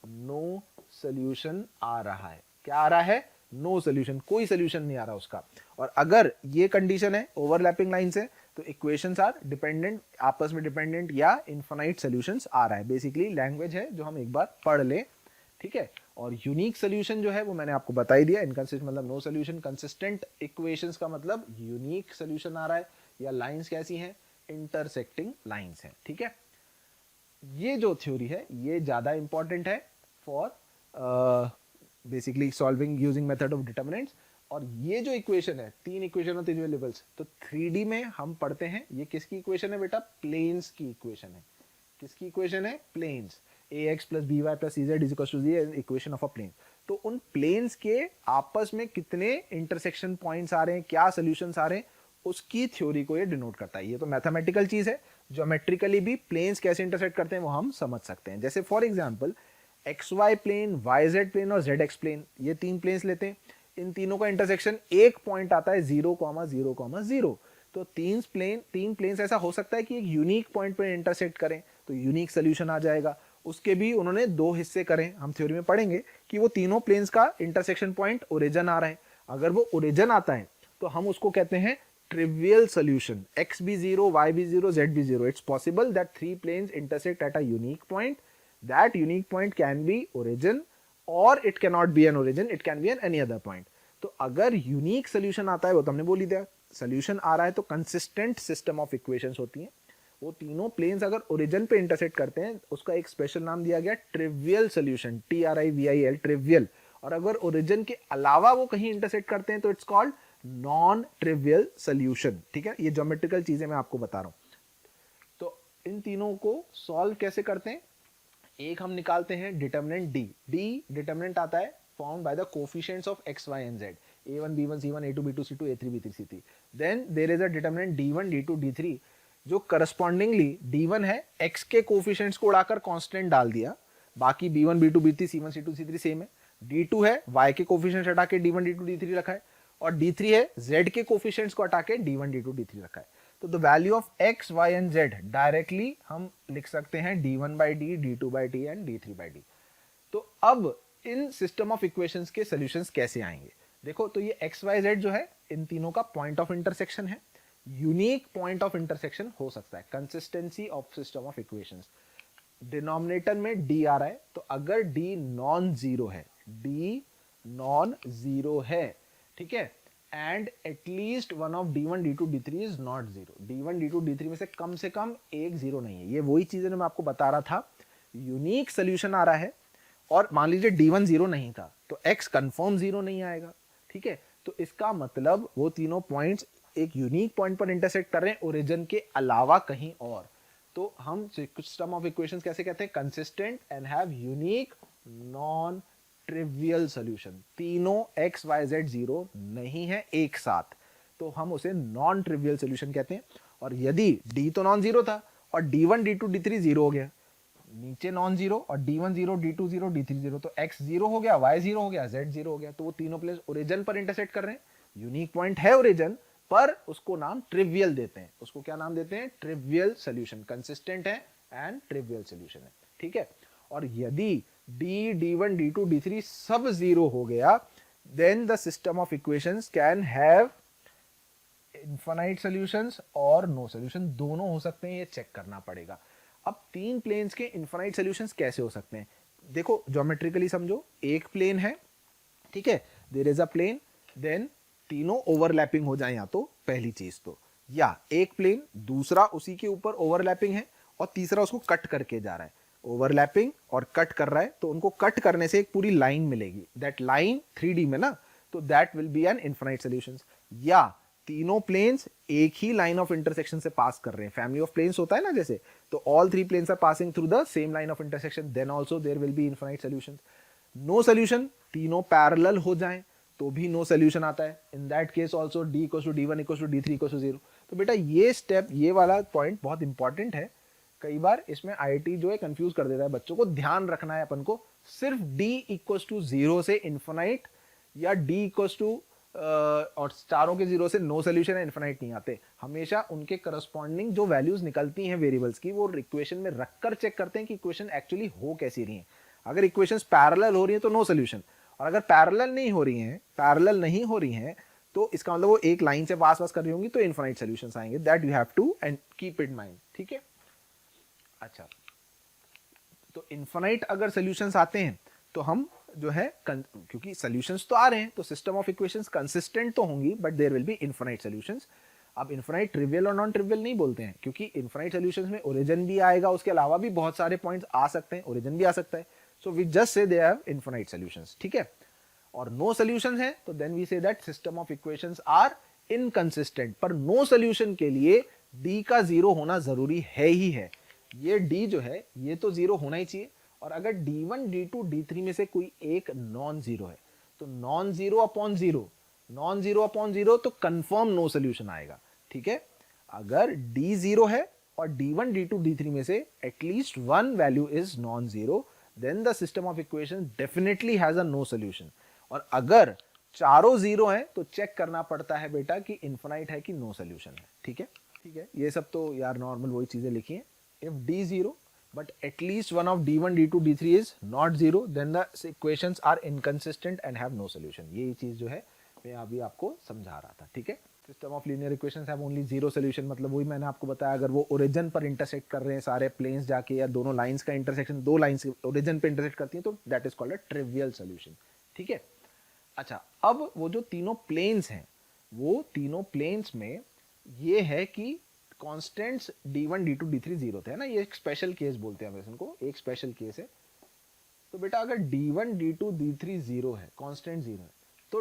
नो सोल्यूशन आ रहा है। क्या आ रहा है, नो सोल्यूशन, कोई सोल्यूशन नहीं आ रहा उसका। और अगर ये कंडीशन है, ओवरलैपिंग लाइंस है, तो इक्वेशंस आर डिपेंडेंट, आपस में डिपेंडेंट या इनफाइनाइट सोल्यूशंस आ रहा है। बेसिकली लैंग्वेज है जो हम एक बार पढ़ लें। ठीक है, और यूनिक सोल्यूशन जो है वो मैंने आपको बता ही दिया। इनकंसिस्टेंट मतलब नो सोल्यूशन, कंसिस्टेंट इक्वेशंस का मतलब यूनिक सोल्यूशन आ रहा है, या लाइंस कैसी हैं, इंटरसेक्टिंग लाइंस हैं। ठीक है, ये जो थ्योरी है ये ज्यादा इंपॉर्टेंट है for basically solving using method of determinants. और ये जो इक्वेशन है, 3 इक्वेशन और 3 वेरिएबल्स, तो 3D में हम पढ़ते हैं, ये किसकी इक्वेशन है बेटा, प्लेन्स की इक्वेशन है। किसकी इक्वेशन है, planes. ax plus by plus cz is equals to z is equation of a plane। तो उन प्लेन्स के आपस में कितने इंटरसेक्शन पॉइंट्स आ रहे हैं, क्या सॉल्यूशंस आ रहे हैं, उसकी थ्योरी को ये डिनोट करता है। ये तो मैथमेटिकल चीज है, ज्योमेट्रिकली भी प्लेन्स कैसे इंटरसेक्ट करते हैं वो हम समझ सकते हैं। जैसे for example xy plane, yz plane और zx प्लेन, ये 3 प्लेन्स लेते हैं। इन तीनों का इंटरसेक्शन एक पॉइंट आता है 0,0,0। तो 3 प्लेन्स ऐसा हो सकता है कि एक यूनिक पॉइंट पर इंटरसेक्ट करें, तो यूनिक सोल्यूशन आ जाएगा। उसके भी उन्होंने 2 हिस्से करें, हम थ्योरी में पढ़ेंगे कि वो तीनों प्लेन्स का इंटरसेक्शन पॉइंट ओरिजिन आ रहा है। अगर वो ओरिजिन आता है तो हम उसको कहते हैं ट्रिवियल सोल्यूशन। x भी 0, y भी 0, z भी 0। It's possible that 3 planes intersect at a unique point. That unique point can be origin और it can not be an origin, it can be an any other point. तो अगर यूनिक सोल्यूशन आता है, वो तो हमने बोल ही दिया, सोल्यूशन आ रहा है तो कंसिस्टेंट सिस्टम ऑफ इक्वेशंस होती हैं। वो तीनों प्लेन्स अगर ओरिजिन पे इंटरसेक्ट करते हैं, उसका एक स्पेशल नाम दिया गया ट्रिवियल सोल्यूशन, TRIVIL, ट्रिवियल। और अगर ओरिजिन के अलावा वो कहीं इंटरसेक्ट करते हैं तो it's called non trivial solution. ठीक है, ये ज्योमेट्रिकल चीजें मैं आपको बता रहा हूं। तो इन तीनों को सॉल्व कैसे करते हैं? एक हम निकालते हैं डिटर्मिनेंट डी। डी डिटर्मिनेंट आता है found by the coefficients of x y and z, a1 b1 c1 a2 b2 c2 a3 b3 c3। Then there is a determinant d1 d2 d3 जो करस्पॉन्डिंगली d1 है x के कोफिशिएंट्स को उड़ाकर कांस्टेंट डाल दिया, बाकी b1 b2 b3 c1 c2 c3 same है। d2 है y के कोफिशिएंट्स हटा के d1 d2 d3 रखा है, और d3 है z के कोफिशिएंट्स को हटा के d1 d2 d3 रखा है। तो the value of x y and z directly हम लिख सकते हैं d1 by d, d2 by d and d3 by d। तो अब इन सिस्टम ऑफ इक्वेशंस के सॉल्यूशंस कैसे आएंगे? देखो, तो ये x y z जो है इन तीनों का पॉइंट ऑफ इंटरसेक्शन है। यूनिक पॉइंट ऑफ इंटरसेक्शन हो सकता है, consistency of system of equations. Denominator में d आ रहा है, तो अगर d नॉन जीरो है, d नॉन जीरो है, ठीक है, and at least one of d1 d2 d3 is not zero, d1 d2 d3 में से कम एक जीरो नहीं है। ये वही चीजें मैं आपको बता रहा था, यूनिक सोल्यूशन आ रहा है। और मान लीजिए d1 जीरो नहीं था तो x कंफर्म जीरो नहीं आएगा। ठीक है, तो इसका मतलब वो तीनों पॉइंट्स एक यूनिक पॉइंट पर इंटरसेक्ट कर रहे हैं ओरिजिन के अलावा कहीं और। तो हम सिस्टम ऑफ इक्वेशंस कैसे कहते हैं? Consistent and have unique non trivial solution. तीनों x y z जीरो नहीं है एक साथ, तो हम उसे नॉन ट्रिवियल सॉल्यूशन कहते हैं। और यदि d तो नॉन जीरो था और d1 d2 d3 जीरो हो गया, नीचे नॉन जीरो और d1 zero d2 zero d3 zero, तो x जीरो हो गया, y जीरो हो गया, z जीरो हो गया। तो वो तीनों प्लेस ओरिजिन पर इंटरसेक्ट कर रहे हैं। यूनिक पॉइंट है ओरिजिन पर, उसको नाम ट्रिवियल देते हैं। उसको क्या नाम देते हैं? Trivial solution. कंसिस्टेंट है एंड ट्रिवियल सॉल्यूशन है। ठीक है, और यदि d d1 d2 d3 सब जीरो हो गया, then the system of equations can have infinite solutions और नो सॉल्यूशन, दोनों हो सकते हैं, ये चेक करना पड़ेगा। अब तीन प्लेन्स के इनफाइनाइट सॉल्यूशंस कैसे हो सकते हैं? देखो, ज्योमेट्रिकली समझो, एक प्लेन है, ठीक है, there is a plane, then तीनों ओवरलैपिंग हो जाए, या तो पहली चीज तो, या एक प्लेन दूसरा उसी के ऊपर ओवरलैपिंग है और तीसरा उसको कट करके जा रहा है। ओवरलैपिंग और कट कर रहा है, तो उनको कट करने से एक पूरी लाइन मिलेगी, दैट लाइन 3D में ना, तो that will be an infinite solutions. या तीनों प्लेन्स एक ही लाइन ऑफ इंटरसेक्शन से पास कर रहे हैं, फैमिली ऑफ प्लेन्स होता है ना जैसे, तो all three planes are passing through the same line of intersection, then also there will be infinite solutions. No solution, तीनों पैरेलल हो जाएं तो भी नो सॉल्यूशन आता है। In that case also d equals to d1 equals to d3 equals to 0। तो बेटा ये स्टेप, ये वाला पॉइंट बहुत इंपॉर्टेंट है। कई बार इसमें आईआईटी जो है कंफ्यूज कर देता है बच्चों को। ध्यान रखना है अपन को, सिर्फ d इक्वल्स टू 0 से इनफाइनाइट या d इक्वल्स टू और चारों के जीरो से नो सोल्यूशन है इनफाइनाइट नहीं आते। हमेशा उनके करस्पॉन्डिंग जो वैल्यूज निकलती हैं वेरिएबल्स की, वो इक्वेशन में रखकर चेक करते हैं कि इक्वेशन एक्चुअली हो कैसी रही है। अगर इक्वेशंस पैरेलल हो रही है तो नो सोल्यूशन, और अगर पैरेलल नहीं हो रही हैं तो इसका मतलब वो एक लाइन से पास कर रही होंगी, तो इनफाइनाइट सॉल्यूशंस आएंगे। That you have to and keep it mind. ठीक है, अच्छा, तो इनफाइनाइट अगर सॉल्यूशंस आते हैं तो हम जो है, क्योंकि सॉल्यूशंस तो आ रहे हैं तो सिस्टम ऑफ इक्वेशंस कंसिस्टेंट तो होंगी, but there will be infinite solutions. अब इनफाइनाइट ट्रिवियल और नॉन ट्रिवियल नहीं बोलते हैं, क्योंकि इनफाइनाइट सॉल्यूशंस में ओरिजिन भी आएगा, उसके अलावा भी बहुत सारे पॉइंट्स आ सकते हैं, ओरिजिन भी आ सकता है। So we just say they have infinite solutions. ठीक है, और नो सॉल्यूशंस है तो then we say that system of equations are inconsistent. पर नो सॉल्यूशन के लिए डी का जीरो होना जरूरी है ही है। ये डी जो है ये तो जीरो होना ही चाहिए, और अगर d1 d2 d3 में से कोई एक नॉन जीरो है तो नॉन जीरो अपॉन जीरो तो कंफर्म नो सॉल्यूशन आएगा। ठीक है, अगर d जीरो है और d1 d2 d3 में से at least one value is non zero, then the system of equation definitely has a no solution. और अगर चारों जीरो हैं तो चेक करना पड़ता है बेटा कि इनफाइनाइट है कि नो सॉल्यूशन है। ठीक है, ये सब तो यार नॉर्मल वही चीजें लिखी हैं। If d zero but at least one of d1 d2 d3 is not zero, then the equations are inconsistent and have no solution। ये चीज जो है मैं अभी आपको समझा रहा था। ठीक है, system of linear equations have only zero solution, मतलब वही मैंने आपको बताया, अगर वो ओरिजिन पर इंटरसेक्ट कर रहे हैं सारे प्लेन्स जाके, या दोनों लाइंस का इंटरसेक्शन, दो लाइंस ओरिजिन पर इंटरसेक्ट करती हैं, तो that is called a trivial solution. ठीक है, अच्छा, अब वो जो तीनों प्लेन्स हैं, वो तीनों प्लेन्स में ये है कि constants d1 d2 d3 zero थे, है ना, ये एक स्पेशल केस बोलते हैं हम इसको, एक स्पेशल केस है। तो बेटा अगर d1 d2 d3 जीरो है, कांस्टेंट जीरो है, तो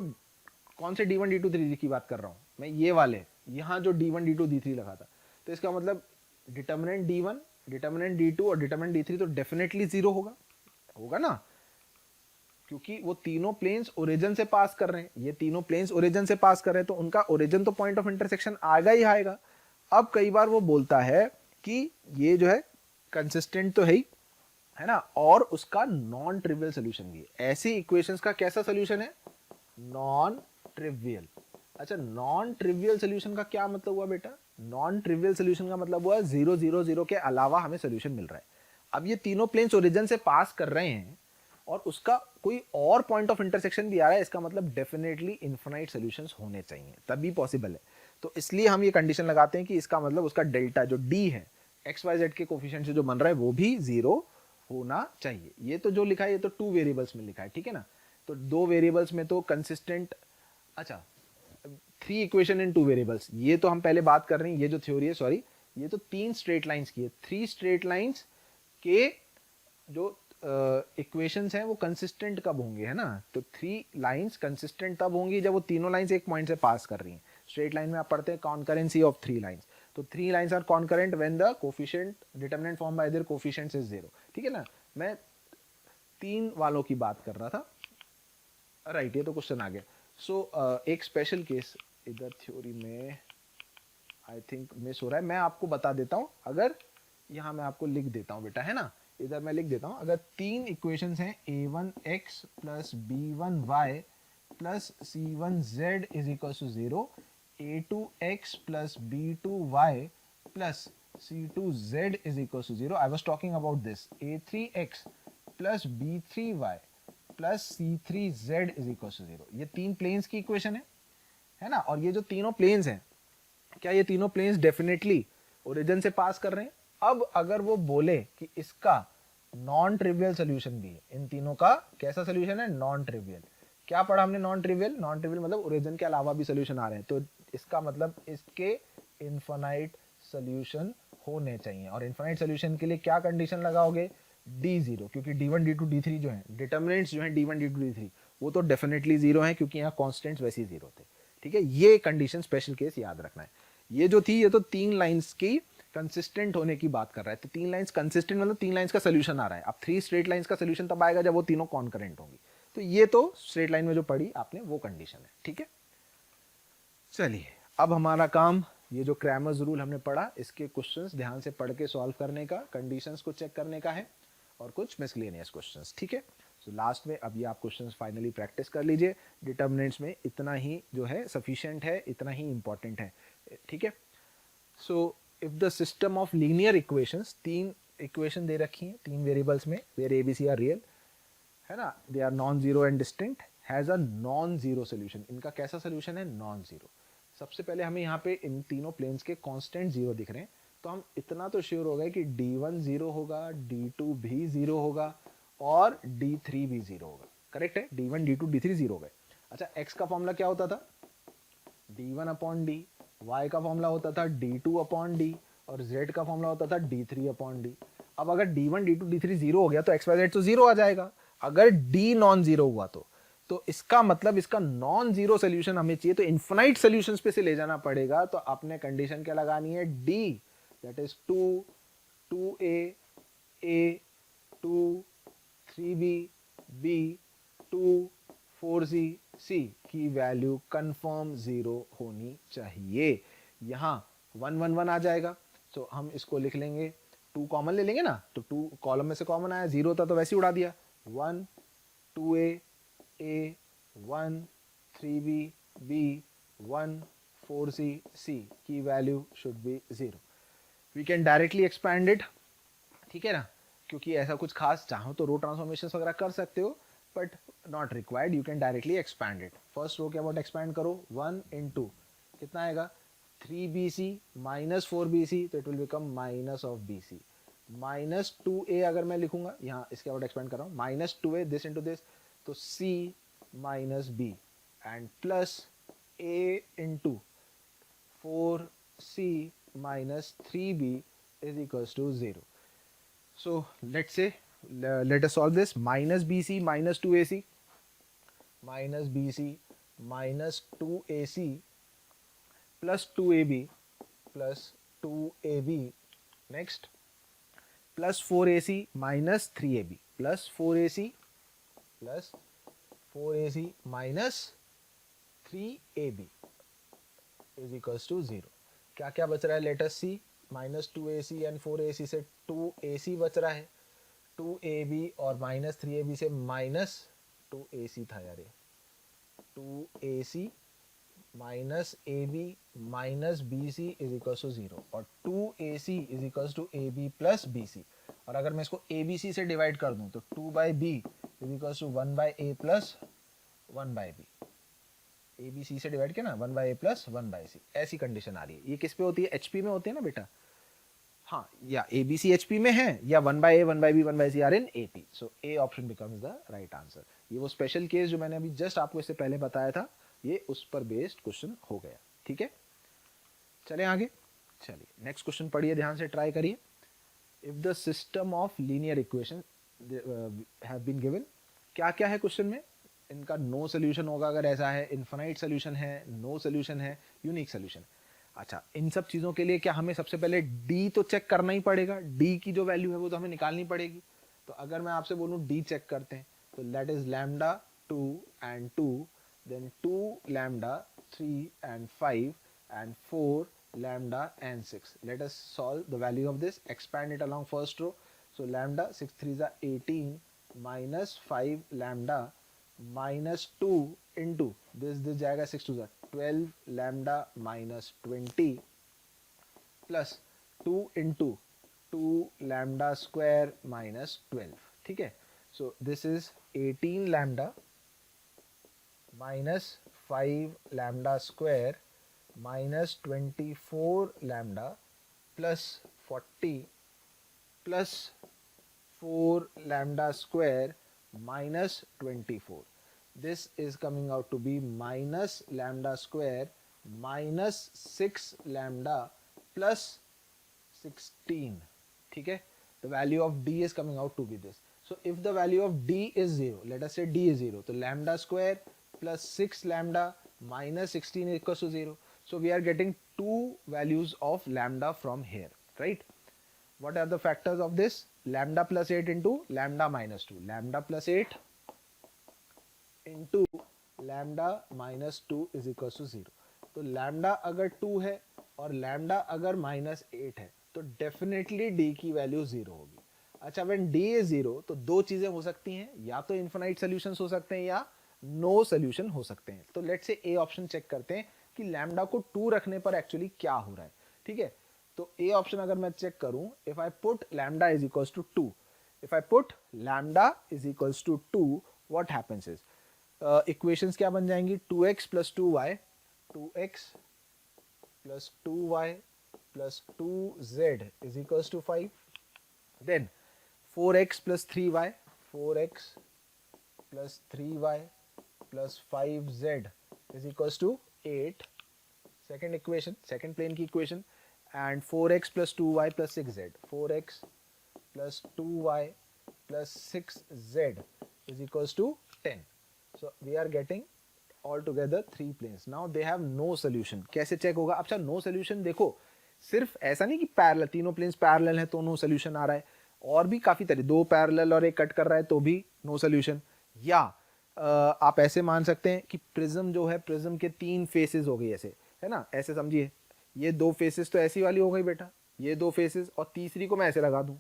कौन से D1 D2 D3 की बात कर रहा हूँ मैं, ये वाले यहाँ जो D1 D2 D3 लगा था, तो इसका मतलब डिटर्मिनेंट D1, डिटर्मिनेंट D2 और डिटर्मिनेंट D3 तो डेफिनेटली जीरो होगा, होगा ना, क्योंकि वो तीनों प्लेन्स ओरिजिन से पास कर रहे हैं, ये तीनों प्लेन्स ओरिजिन से पास कर रहे हैं, तो उनका ओरिजिन तो पॉइंट ऑफ इंटरसेक्शन आएगा ही आएगा। अब कई बार वो बोलता है कि ये जो है कंसिस्टेंट तो है ना, और उसका नॉन ट्रिवियल सोल्यूशन भी है। ऐसी इक्वेशंस का कैसा सोल्यूशन है, नॉन ट्रिवियल। अच्छा, नॉन ट्रिवियल सोल्यूशन का क्या मतलब हुआ बेटा, नॉन ट्रिवियल सोल्यूशन का मतलब हुआ 0 0 0 के अलावा हमें सोल्यूशन मिल रहा है। अब ये तीनों प्लेन्स ओरिजिन से पास कर रहे हैं और उसका कोई और पॉइंट ऑफ इंटरसेक्शन भी आ रहा है, इसका मतलब डेफिनेटली इन्फिनाइट सॉल्यूशंस होने चाहिए, तभी पॉसिबल है। तो इसलिए हम ये कंडीशन लगाते हैं कि इसका मतलब उसका डेल्टा जो डी है एक्स वाई जेड के कोफिशिएंट से जो बन रहा है वो भी जीरो होना चाहिए। ये तो जो लिखा है ये तो 2 वेरिएबल्स में लिखा है, ठीक है ना, तो 2 वेरिएबल्स में तो कंसिस्टेंट, अच्छा 3 इक्वेशन इन 2 वेरिएबल्स, ये तो हम पहले बात कर रहे हैं, ये जो थ्योरी है सॉरी, ये तो 3 स्ट्रेट लाइंस की है, 3 स्ट्रेट लाइंस के जो इक्वेशंस हैं वो कंसिस्टेंट कब होंगे, है ना, तो 3 लाइंस कंसिस्टेंट तब होंगी जब वो तीनों लाइंस एक पॉइंट से पास कर रही हैं। स्ट्रेट लाइन में आप पढ़ते हैं कॉन्करेंसी ऑफ 3 लाइंस, तो 3 lines are concurrent when the coefficient determinant form by their coefficients is 0, ठीक है ना। मैं 3 वालों की बात कर रहा था, राइट, ये तो क्वेश्चन आ गया। सो एक स्पेशल केस इधर थ्योरी में आई थिंक मिस हो रहा है, मैं आपको बता देता हूँ, अगर यहाँ मैं आपको लिख देता हूँ बेटा, है ना, इधर मैं लिख देता हूँ, अगर 3 इक्वेशंस हैं a1x plus b1y plus c1z is equal to 0, a2x plus b2y plus c2z is equal to 0, I was talking about this, a3x plus b3y plus c3z is equal to 0, ये 3 प्लेन्स की इक्वेशन है ना, और ये जो तीनों प्लेन्स हैं, क्या ये तीनों प्लेन्स डेफिनेटली ओरिजिन से पास कर रहे हैं। अब अगर वो बोले कि इसका नॉन ट्रिवियल सोल्यूशन भी है, इन तीनों का कैसा सोल्यूशन है, नॉन ट्रिवियल, क्या पढ़ा हमने, नॉन ट्रिवियल, नॉन ट्रिवियल मतलब ओरिजिन के अलावा भी सोल्यूशन आ रहे हैं, तो इसका मतलब इसके इनफाइनाइट सोल्यूशन होने चाहिए, और इनफाइनाइट सोल्यूशन के लिए क्या कंडीशन लगाओगे, D0, क्योंकि D1 D2 D3 जो है डिटर्मिनेंट्स जो है D1 D2 D3 वो तो डेफिनेटली जीरो है, क्योंकि यहाँ कॉन्स्टेंट्स वैसे ही जीरो थे, ठीक है, ये कंडीशन स्पेशल केस याद रखना है। ये जो थी ये तो 3 लाइंस की कंसिस्टेंट होने की बात कर रहा है, तो 3 लाइंस कंसिस्टेंट मतलब 3 लाइंस का सोल्यूशन आ रहा है। अब 3 स्ट्रेट लाइंस का सोल्यूशन तब आएगा जब वो तीनों कॉन्करेंट होंगी, तो ये तो स्ट्रेट लाइन में जो पढ़ी आपने वो कंडीशन है, ठीक है। चलिए अब हमारा काम, ये जो क्रैमर्स रूल हमने पढ़ा इसके क्वेश्चंस ध्यान से पढ़ के सॉल्व करने का, कंडीशंस को चेक करने का है, और कुछ मिसलेनियस क्वेश्चंस, ठीक है। सो लास्ट में अब ये आप क्वेश्चंस फाइनली प्रैक्टिस कर लीजिए, डिटर्मिनेंट्स में इतना ही जो है सफिशिएंट है, इतना ही इंपॉर्टेंट है, ठीक है। So if the system of linear equations, 3 equation दे रखी हैं 3 वेरिएबल्स में, where A B C are real, है ना, they are non zero and distinct, has a non zero solution, इनका कैसा सोल्यूशन है, नॉन जीरो। सबसे पहले हमें यहाँ पे इन तीनों प्लेन्स के कांस्टेंट जीरो दिख रहे हैं, तो हम इतना तो श्योर हो गए कि D1 जीरो होगा, D2 भी जीरो होगा और D3 भी जीरो होगा, करेक्ट है, D1 D2 D3 जीरो हो गए। अच्छा, x का फॉर्मूला क्या होता था, D1 अपॉन डी, y का फॉर्मूला होता था D2 अपॉन डी, और z का फॉर्मूला होता था D3 अपॉन डी। अब अगर D1 D2 D3 जीरो हो गया तो x y z तो जीरो आ जाएगा, अगर D नॉन जीरो हुआ तो इसका मतलब इसका नॉन जीरो सोल्यूशन हमें चाहिए, तो इनफिनाइट सोल्यूशंस पे से ले जाना पड़ेगा, तो आपने कंडीशन क्या लगानी है, D, that is 2, 2a, 2, 3b, b, 2, 4c, c की वैल्यू कंफर्म जीरो होनी चाहिए। यहाँ 1 1 1 आ जाएगा, तो हम इसको लिख लेंगे, 2 कॉमन ले लेंगे ना, तो 2 कॉलम में से कॉमन आया, जीरो था तो वैसे ही उड़ा दिया, 1 2a, a 1 3b, b 1 4c, c की value should be 0। We can directly expand it, ठीक है ना, क्योंकि ऐसा कुछ खास चाहो तो रो ट्रांसफॉर्मेशन वगैरह कर सकते हो, but not required, you can directly expand it. First row के अबाउट एक्सपैंड करो, 1 into कितना आएगा, 3bc माइनस 4bc, तो it will become minus of bc, minus 2a अगर मैं लिखूंगा, यहाँ इसके अबाउट एक्सपैंड कर रहा हूँ, minus 2a this into this, तो c minus b and plus a into 4c minus 3b is equals to 0. So let's say, let us solve this, minus bc minus 2ac, minus bc minus 2ac plus 2ab plus 2ab, next plus 4ac minus 3ab plus 4ac minus 3ab is equals to 0. क्या क्या बच रहा है, let us see. Minus 2ac and 4ac से 2ac बच रहा है, 2ab और माइनस 3ab से माइनस 2ac था यार, ये 2ac minus ab minus bc is equal to 0 और 2ac is equal to ab plus bc. और अगर मैं इसको abc से डिवाइड कर दूं तो 2 by B is equal to 1 by A plus 1 by B. A B C से डिवाइड किया ना, 1 by A plus 1 by C, ऐसी कंडीशन आ रही है. ये किस पे होती है, एचपी में होती है ना बेटा. हाँ, या A B C H P में है, या 1 by A 1 by B 1 by C are in A P. So A option becomes the right answer. ये वो स्पेशल केस जो मैंने अभी जस्ट आपको इससे पहले बताया था, ये उस पर बेस्ड क्वेश्चन हो गया. ठीक है, चले आगे. चलिए नेक्स्ट क्वेश्चन पढ़िए, ध्यान से ट्राई करिए. If the system of linear equation have been given, क्या क्या है क्वेश्चन में, इनका नो सोल्यूशन होगा अगर ऐसा है, इनफाइनाइट सोल्यूशन है, नो सोल्यूशन है, यूनिक सोल्यूशन. अच्छा, इन सब चीज़ों के लिए क्या हमें सबसे पहले डी तो चेक करना ही पड़ेगा, डी की जो वैल्यू है वो तो हमें निकालनी पड़ेगी. तो अगर मैं आपसे बोलूँ डी चेक करते हैं, तो that is lambda 2 and 2, then 2 lambda 3 and 5 and 4 lambda and 6. Let us solve the value of this, expand it along first row. So lambda 6 3 is 18 minus 5 lambda minus 2 into this जाएगा 6 2 12 lambda minus 20 plus 2 into 2 lambda square minus 12. ठीक है, so this is 18 lambda minus 5 lambda square minus 24 lambda plus 40 plus 4 lambda square minus 24. This is coming out to be minus lambda square minus 6 lambda plus 16. ठीक है, the value of d is coming out to be this. So if the value of d is 0, let us say d is 0, so lambda square plus 6 lambda minus 16 is equals to 0. So we are getting two values of lambda from here, right? What are the factors of this? Lambda plus 8 into lambda minus 2. Lambda plus 8 into lambda minus 2 is equals to 0. तो lambda अगर 2 है और lambda अगर minus 8 है, तो definitely d की वैल्यू 0 होगी. अच्छा, when d is 0, तो दो चीजें हो सकती हैं, या तो इन्फिनाइट सॉल्यूशंस हो सकते हैं या नो सोल्यूशन हो सकते हैं. तो let's say A option check करते हैं कि लैम्डा को 2 रखने पर एक्चुअली क्या हो रहा है. ठीक है, तो ए ऑप्शन अगर मैं चेक करूं, if I put lambda is equals to 2, if I put lambda is equals to 2, what happens is, equations क्या बन जाएंगी, 2x plus 2y, 2x plus 2y plus 2z is equals to 5. Then 4x plus 3y, 4x plus 3y plus 5z is equals to 8. Second equation, second plane की equation, and 4x plus 2y plus 6z, 4x plus 2y plus 6z is equals to 10. So we are getting altogether 3 planes. Now they have no solution. कैसे चेक होगा? अच्छा, no solution देखो, सिर्फ ऐसा नहीं कि पैरेलल, तीनों प्लेन्स पैरेलल हैं तो नो सोल्यूशन आ रहा है, और भी काफी तरह, दो पैरेलल और एक कट कर रहा है तो भी नो सोल्यूशन. या आप ऐसे मान सकते हैं कि प्रिज्म जो है, प्रिज्म के 3 फेसेस हो गई ऐसे, है ना, ऐसे समझिए, ये 2 फेसेस तो ऐसी वाली हो गई बेटा, ये 2 फेसेस, और तीसरी को मैं ऐसे लगा दूं,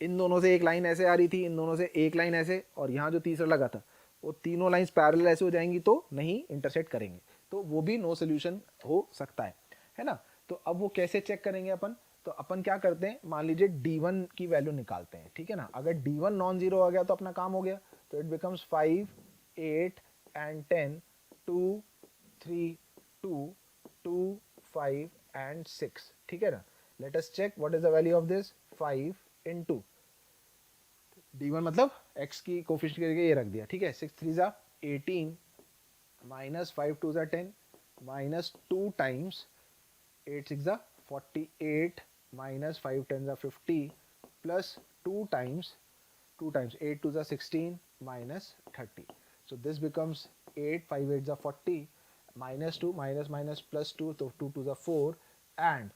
इन दोनों से एक लाइन ऐसे आ रही थी, इन दोनों से एक लाइन ऐसे, और यहाँ जो तीसरा लगा था वो तीनों लाइंस पैरेलल ऐसे हो जाएंगी तो नहीं इंटरसेक्ट करेंगे, तो वो भी नो सोल्यूशन हो सकता है ना. तो अब वो कैसे चेक करेंगे अपन, तो अपन क्या करते हैं, मान लीजिए d1 की वैल्यू निकालते हैं. ठीक है ना, अगर d1 नॉन जीरो आ गया तो अपना काम हो गया, तो इट बिकम्स 5 8 and 10, 2 3 2 2 5 and 6. ठीक है ना, let us check what is the value of this, 5 into d1 मतलब x की कोफिशिएंट करके ये रख दिया. ठीक है, 6 3 जा 18 minus 5 2 जा 10 minus 2 times 8 6 जा 48 minus 5 10 जा 50 plus 2 times 8 2 जा 16 minus 30. So this becomes 8 5 8 जा 40 -2 minus +2, so 2 to the 4, and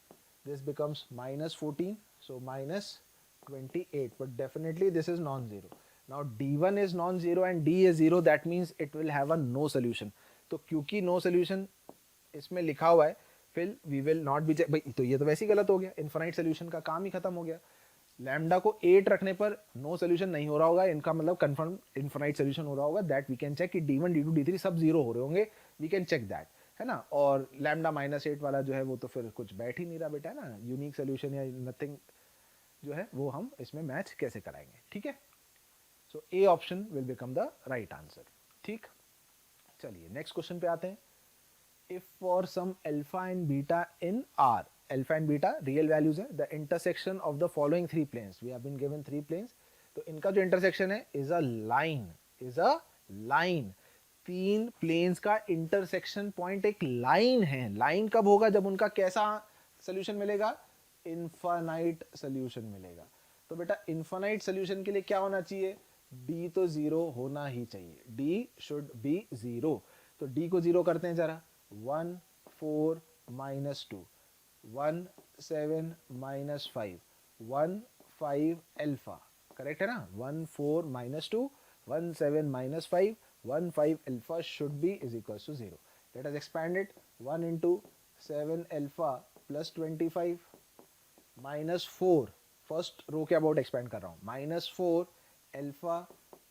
this becomes -14, so -28, but definitely this is non-zero. Now D1 is non-zero and D is 0, that means it will have a no solution. तो क्योंकि no solution इसमें लिखा हुआ है, फिर we will not be भाई, तो ये तो वैसे ही गलत हो गया, इनफाइनाइट सोल्यूशन का काम ही खत्म हो गया. लैम्डा को 8 रखने पर नो सोल्यूशन नहीं हो रहा होगा, इनका मतलब कंफर्म इनफाइनाइट सोल्यूशन हो रहा होगा. दैट वी कैन चेक कि D1 D2 D3 सब जीरो हो रहे होंगे, वी कैन चेक दैट, है ना. और लैम्डा -8 वाला जो है वो तो फिर कुछ बैठ ही नहीं रहा बेटा, है ना. यूनिक सोल्यूशन या नथिंग जो है वो हम इसमें मैच कैसे कराएंगे, ठीक है. So A option will become the right answer. ठीक, चलिए नेक्स्ट क्वेश्चन पे आते हैं. If for some alpha and beta in R, alpha and beta real values है, the intersection of the following 3 planes, we have been given 3 planes, तो इनका जो इंटरसेक्शन है is a line, is a line. 3 planes का इंटरसेक्शन पॉइंट एक लाइन है. लाइन कब होगा? जब उनका कैसा सोल्यूशन मिलेगा? इनफाइनाइट सोल्यूशन मिलेगा. तो बेटा इनफाइनाइट सोल्यूशन के लिए क्या होना चाहिए? d तो 0 होना ही चाहिए. d should be 0. तो d को 0 करते हैं जरा. 1 4 -2, 1 7 -5, 1 5 अल्फा, करेक्ट है ना. 1 4 -2, 1 7 -5, 1 5 alpha should be is equal to 0. Let us expand it. 1 into 7 alpha plus 25 -4, first row के अबाउट एक्सपेंड कर रहा हूँ. -4 alpha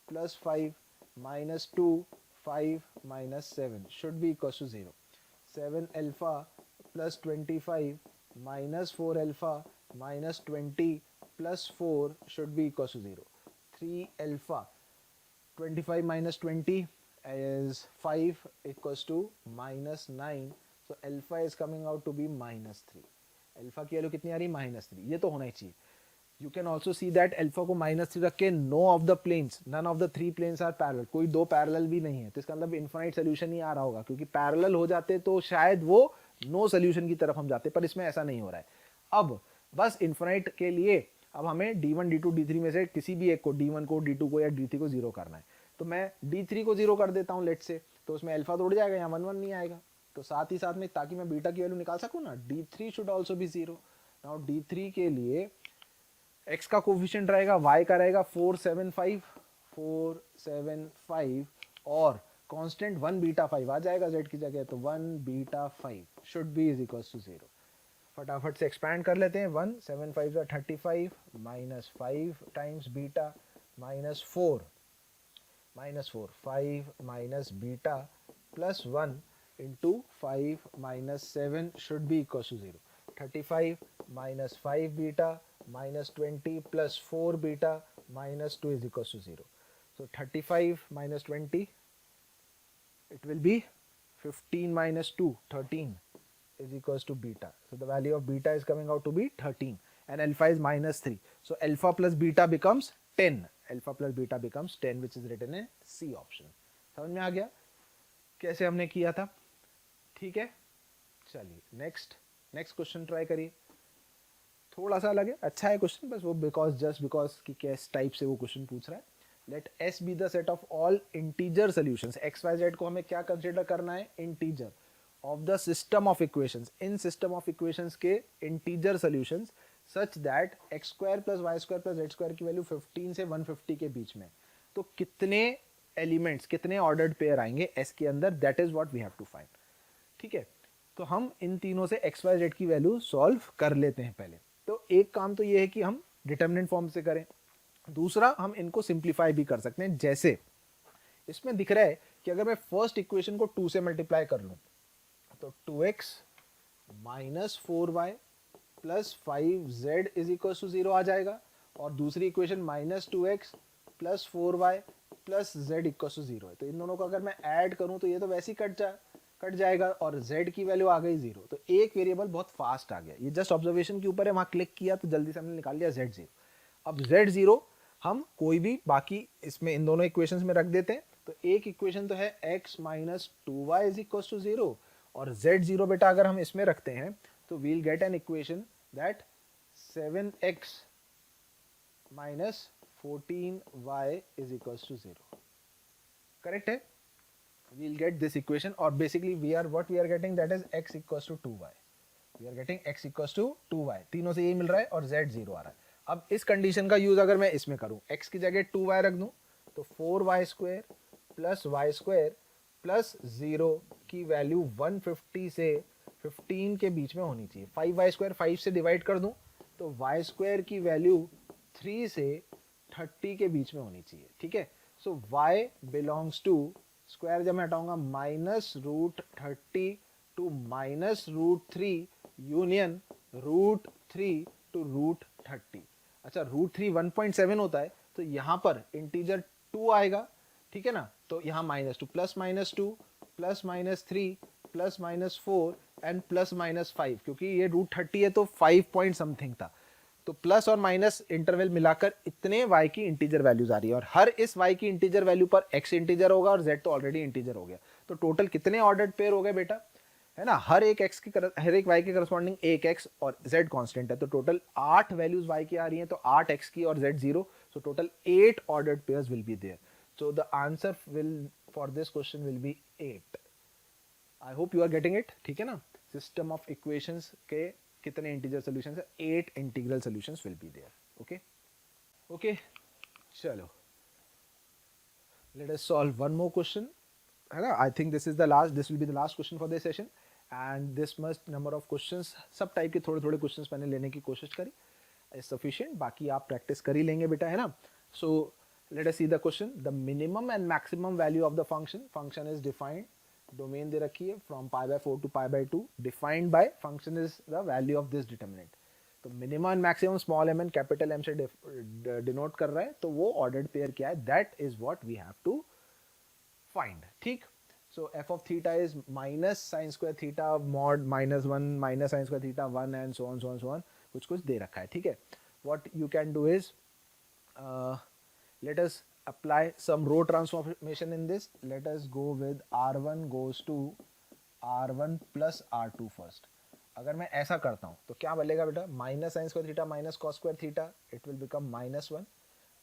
plus 5 -2 5 -7 should be equal to 0. 7 alpha plus 25 -4 alpha -20 plus 4 should be equal to 0. 3 alpha 25 -20 is 5 equals to -9. So alpha is coming out to be -3. Alpha की वैल्यू कितनी आ रही? -3. ये तो होना ही चाहिए. You can also see that alpha को -3 रख के no of the planes, none of the 3 planes are parallel, कोई 2 पैरेलल भी नहीं है, तो इसका मतलब इनफाइनाइट सोल्यूशन ही आ रहा होगा, क्योंकि पैरेलल हो जाते तो शायद वो नो सोल्यूशन की तरफ हम जाते, पर इसमें ऐसा नहीं हो रहा है. अब बस इनफाइनाइट के लिए अब हमें D1 D2 D3 में से किसी भी एक को, D1 को, D2 को या D3 को 0 करना है. तो मैं D3 को 0 कर देता हूँ लेट से, तो उसमें अल्फा तो उड़ जाएगा, यहाँ 1 1 नहीं आएगा. तो साथ ही साथ में ताकि मैं बीटा की वैल्यू निकाल सकूँ ना, D3 should also be 0. Now D3 के लिए x का कोफिशिएंट रहेगा, y का रहेगा 475 और कांस्टेंट 1 बीटा 5 आ जाएगा z की जगह, तो 1 beta 5 should be is equal to 0. फटाफट से एक्सपैंड कर लेते हैं. 1 7 5 35 -5 times beta -4 5 minus beta plus 1 into 5 -7 should be equal to 0. 35 -5 beta -20 plus 4 beta minus 2 is equals to 0. So 35 minus 20, it will be 15 minus 2, 13 is equals to beta. So the value of beta is coming out to be 13 and alpha is -3. So alpha plus beta becomes 10. Alpha plus beta becomes 10, which is written in C option. समझ में आ गया कैसे हमने किया था? ठीक है, चलिए नेक्स्ट क्वेश्चन ट्राई करिए. थोड़ा सा अलग है, अच्छा है क्वेश्चन, बस वो जस्ट बिकॉज कि किस टाइप से वो क्वेश्चन पूछ रहा है. Let S be the set of all integer solutions. X Y Z को हमें क्या कंसीडर करना है? Integer of the system of equations. इन सिस्टम ऑफ इक्वेशंस के integer solutions such that X square plus Y square plus Z square की वैल्यू 15 से 150 के बीच में. तो कितने एलिमेंट्स, कितने ऑर्डर्ड पेयर आएंगे एस के अंदर? That is what we have to find. ठीक है, तो हम इन तीनों से एक्स वाई जेड की वैल्यू सॉल्व कर लेते हैं पहले. तो एक काम तो ये है कि हम डिटरमिनेंट फॉर्म से करें, दूसरा हम इनको सिंप्लीफाई भी कर सकते हैं. जैसे इसमें दिख रहा है कि अगर मैं फर्स्ट इक्वेशन को 2 से मल्टीप्लाई कर लूं तो 2x minus 4y plus 5z is equal to 0 आ जाएगा, और दूसरी equation minus 2x plus 4y plus z equal to 0 है. तो इन दोनों को अगर मैं ऐड करूं तो ये तो वैसे ही कट जाएगा और z की वैल्यू आ गई 0. तो एक वेरिएबल बहुत फास्ट आ गया, ये जस्ट ऑब्जर्वेशन के ऊपर है, वहां क्लिक किया तो जल्दी से हमने निकाल लिया z0. अब z0 हम कोई भी बाकी इसमें इन दोनों इक्वेशंस में रख देते हैं. तो एक इक्वेशन तो है x minus 2y is equal to 0, और z0 बेटा अगर हम इसमें रखते हैं तो we'll get an equation that 7x minus 14y is equal to 0. Correct है? we'll get this equation, or basically we are what we are getting, that is x equals to 2y. We are getting x equals to 2y, तीनों से यही मिल रहा है और z 0 आ रहा है. अब इस कंडीशन का यूज अगर मैं इसमें करूं, x की जगह 2y रख दूं तो 4y square plus Y square plus 0 की वैल्यू 150 से 15 के बीच में होनी चाहिए. 5y स्क्वायर 5 से डिवाइड कर दूं तो y स्क्वायर की वैल्यू 3 से 30 के बीच में होनी चाहिए. ठीक है. सो y बिलोंग्स टू, स्क्वायर जब मैं हटाऊंगा, -√30 टू -√3 यूनियन √3 टू √30. अच्छा, √3 1.7 होता है तो यहाँ पर इंटीजर 2 आएगा. ठीक है ना. तो यहाँ -2 plus -2 plus -3 plus -4 and plus -5, क्योंकि ये √30 है तो 5 पॉइंट समथिंग था. तो प्लस और माइनस इंटरवल मिलाकर इतने y की इंटीजर वैल्यूज आ रही है, और हर इस y की इंटीजर वैल्यू पर x इंटीजर होगा और z तो ऑलरेडी इंटीजर हो गया. तो टोटल कितने ऑर्डर्ड पेयर हो गए बेटा, है ना. हर एक y के करस्पॉन्डिंग एक x और z कांस्टेंट है, तो टोटल 8 वैल्यूज y की आ रही हैं, तो 8 x की और z 0, so total 8 ordered pairs will be there. So the answer will for this question will be 8. I hope you are getting it. ठीक है ना. सिस्टम ऑफ इक्वेशंस के कितने इंटीजर सॉल्यूशंस है, 8 integral solutions will be there. Okay okay, चलो let us solve one more question, है ना. I think this will be the last question for this session, and this must number of questions, सब टाइप के थोड़े थोड़े क्वेश्चंस मैंने लेने की कोशिश करी, इज सफिशिएंट. बाकी आप प्रैक्टिस कर ही लेंगे बेटा, है ना. So let us see the question. The minimum and maximum value of the function is defined, domain दे रखी है from π/4 to π/2, defined by function is the value of this determinant. तो minimum and maximum small m and capital M से डिनोट कर रहा है, तो वो ऑर्डर्ड पेयर क्या है, that is what we have to find. ठीक. So f of theta is minus sine square theta mod -1 minus sine square theta 1 and so on कुछ कुछ दे रखा है. ठीक है. What you can do is, let us apply some row transformation in this. Let us go with r1 goes to r1 plus r2 first. अगर मैं ऐसा करता हूँ तो क्या बनेगा बेटा, minus sine square theta minus cos square theta, it will become -1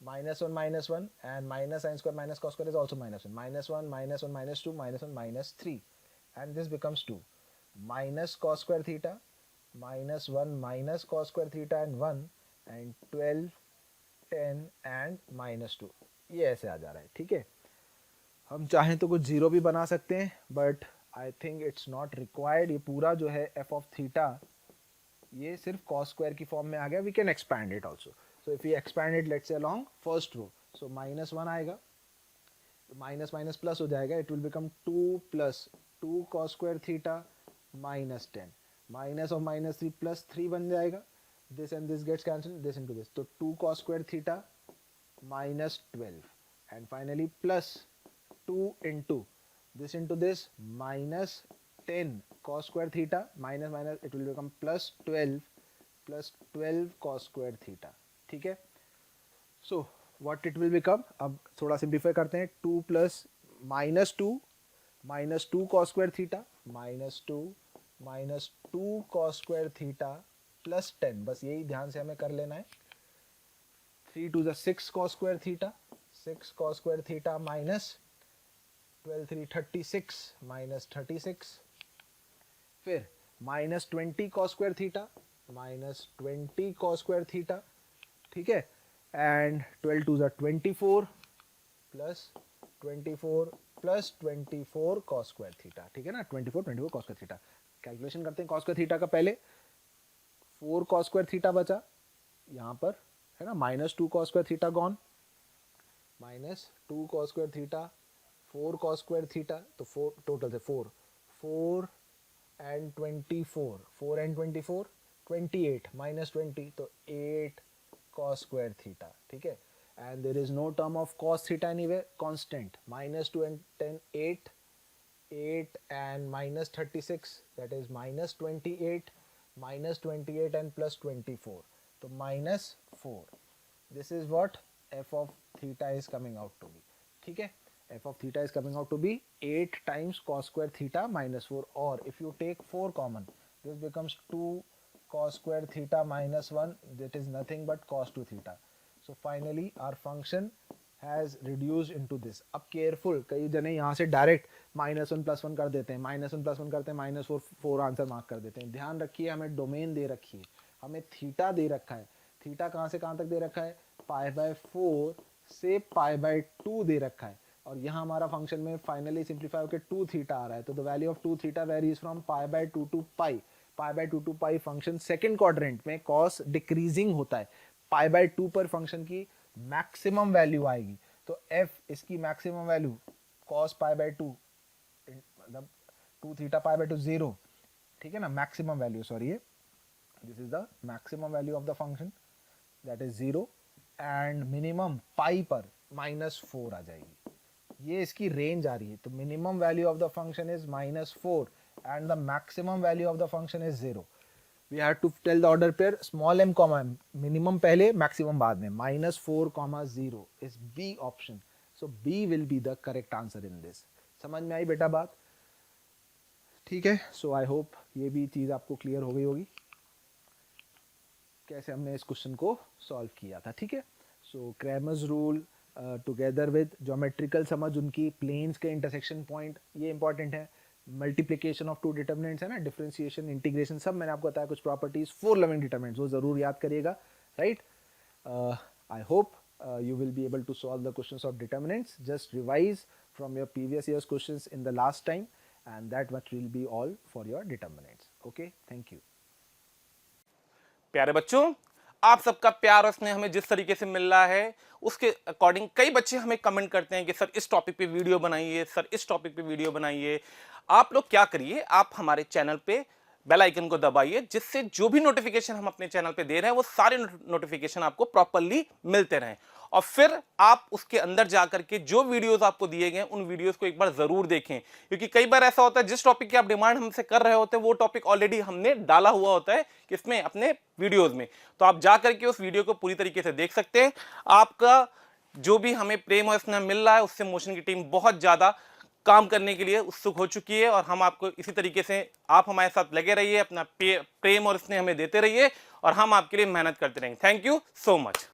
-1 and minus sin square minus cos square is also -1 -1 -2 -1 -3, and this becomes 2 minus cos square theta -1 minus cos square theta and 1 and 12 10 and -2. ये ऐसे आ जा रहा है. ठीक है. हम चाहें तो कुछ जीरो भी बना सकते हैं, but I think it's not required. ये पूरा जो है f ऑफ थीटा ये सिर्फ cos स्क्वायर की फॉर्म में आ गया. We can expand it also. So if you expand it let's say along first row, so -1 आएगा, माइनस माइनस प्लस हो जाएगा, it will become 2 plus 2 cos square theta -10 minus of -3 plus 3 बन जाएगा. this and this gets cancelled, this into this, so 2 cos square theta minus 12, and finally plus 2 into this minus 10 cos square theta minus minus, it will become plus 12 cos square theta. ठीक है. so what it will become, अब थोड़ा सिंप्लीफाई करते हैं. 2 plus minus 2 cos square theta minus 2 cos square theta plus 10, बस यही ध्यान से हमें कर लेना है. 3 to the 6 cos square theta, 6 cos square theta minus 12 3 36 minus 36, फिर minus 20 cos square theta minus 20 cos square theta. ठीक है. and 12 to the 24 plus 24 plus 24 cos square theta. ठीक है ना. 24 cos square theta. कैलकुलेशन करते हैं cos square theta का. पहले 4 cos square theta बचा यहाँ पर, है ना. -2 cos square theta gone, -2 cos square theta 4 cos square theta, तो 4 टोटल से 4 and 24 4 and 24 28 -20, तो 8 cos square theta. ठीक है. and there is no term of cos theta anywhere, constant. -2 and 10 8 and -36, that is -28 -28 and plus 24, तो -4. this is what f of theta is coming out to be. ठीक है. f of theta is coming out to be 8 times cos square theta minus 4, or if you take 4 common, this becomes 2 cos square theta minus 1, that is nothing but cos 2 theta. so finally our function has reduced into this. अब केयरफुल, कई जने यहाँ से डायरेक्ट -1 +1 कर देते हैं, -1 +1 करते हैं, -4 आंसर मार्क कर देते हैं। ध्यान रखिए, हमें डोमेन दे रखी है, हमें थीटा दे रखा है। थीटा कहाँ से कहाँ तक दे रखा है? π/4 से π/2 दे रखा है, और यहाँ हमारा फंक्शन में फाइनली सिंप्लीफाई होकर 2 थीटा आ रहा है। तो the value of 2 theta varies from π/2 to pi. π/2 to pi function second quadrant में कॉस डिक्रीजिंग होता है। π/2 पर फंक्शन की मैक्सिमम वैल्यू आएगी, तो f इसकी मैक्सिमम वैल्यू cos π/2 मतलब 2 थीटा π/2 0, ठीक है ना, मैक्सिमम वैल्यू, सॉरी ये this is the maximum value of the function that is 0, and minimum pi पर -4 आ जाएगी। ये इसकी रेंज आ रही है, तो minimum value of the function is -4 and the maximum value of the function is 0। We have to tell the order pair small m comma m, minimum पहले maximum बाद में। -4, 0 is B option, so B will be the correct answer in this। समझ में आई बेटा बात? ठीक है, so I hope ये भी चीज़ आपको क्लियर हो गई होगी कैसे हमने इस क्वेश्चन को सॉल्व किया था। ठीक है, so Cramer's rule together with geometrical समझ, उनकी प्लेन्स के इंटरसेक्शन पॉइंट, ये इंपॉर्टेंट है। मल्टीप्लिकेशन ऑफ 2 डिटर्मिनेंट्स है ना, डिफरेंशिएशन, इंटीग्रेशन, सब मैंने आपको बताया। कुछ प्रॉपर्टीज 4 लविंग डिटर्मिनेंट्स, वो जरूर याद करिएगा, right. I hope you will be able to solve the questions of determinants. Just revise from your previous year's questions in the last time, and that much will be all for your determinants. Okay, thank you. प्यारे बच्चों, आप सबका प्यार और स्नेह हमें जिस तरीके से मिल रहा है उसके अकॉर्डिंग कई बच्चे हमें कमेंट करते हैं कि सर इस टॉपिक पे वीडियो बनाइए, सर इस टॉपिक पे वीडियो बनाइए। आप लोग क्या करिए, आप हमारे चैनल पे बेल आइकन को दबाइए, जिससे जो भी नोटिफिकेशन हम अपने चैनल पे दे रहे हैं वो सारे नोटिफिकेशन आपको प्रॉपरली मिलते रहें। और फिर आप उसके अंदर जाकर के जो वीडियोस आपको दिए गए उन वीडियोस को एक बार जरूर देखें, क्योंकि कई बार ऐसा होता है जिस टॉपिक की आप डिमांड हमसे कर रहे होते हैं वो टॉपिक ऑलरेडी हमने डाला हुआ होता है किसमें, अपने वीडियोस में। तो आप जाकर के उस वीडियो को पूरी तरीके से देख सकते हैं। आपका जो भी हमें प्रेम और स्नेह मिल रहा है उससे मोशन की टीम बहुत ज्यादा काम करने के लिए उत्सुक हो चुकी है, और हम आपको इसी तरीके से, आप हमारे साथ लगे रहिए, अपना प्रेम और स्नेह हमें देते रहिए, और हम आपके लिए मेहनत करते रहेंगे। Thank you so much.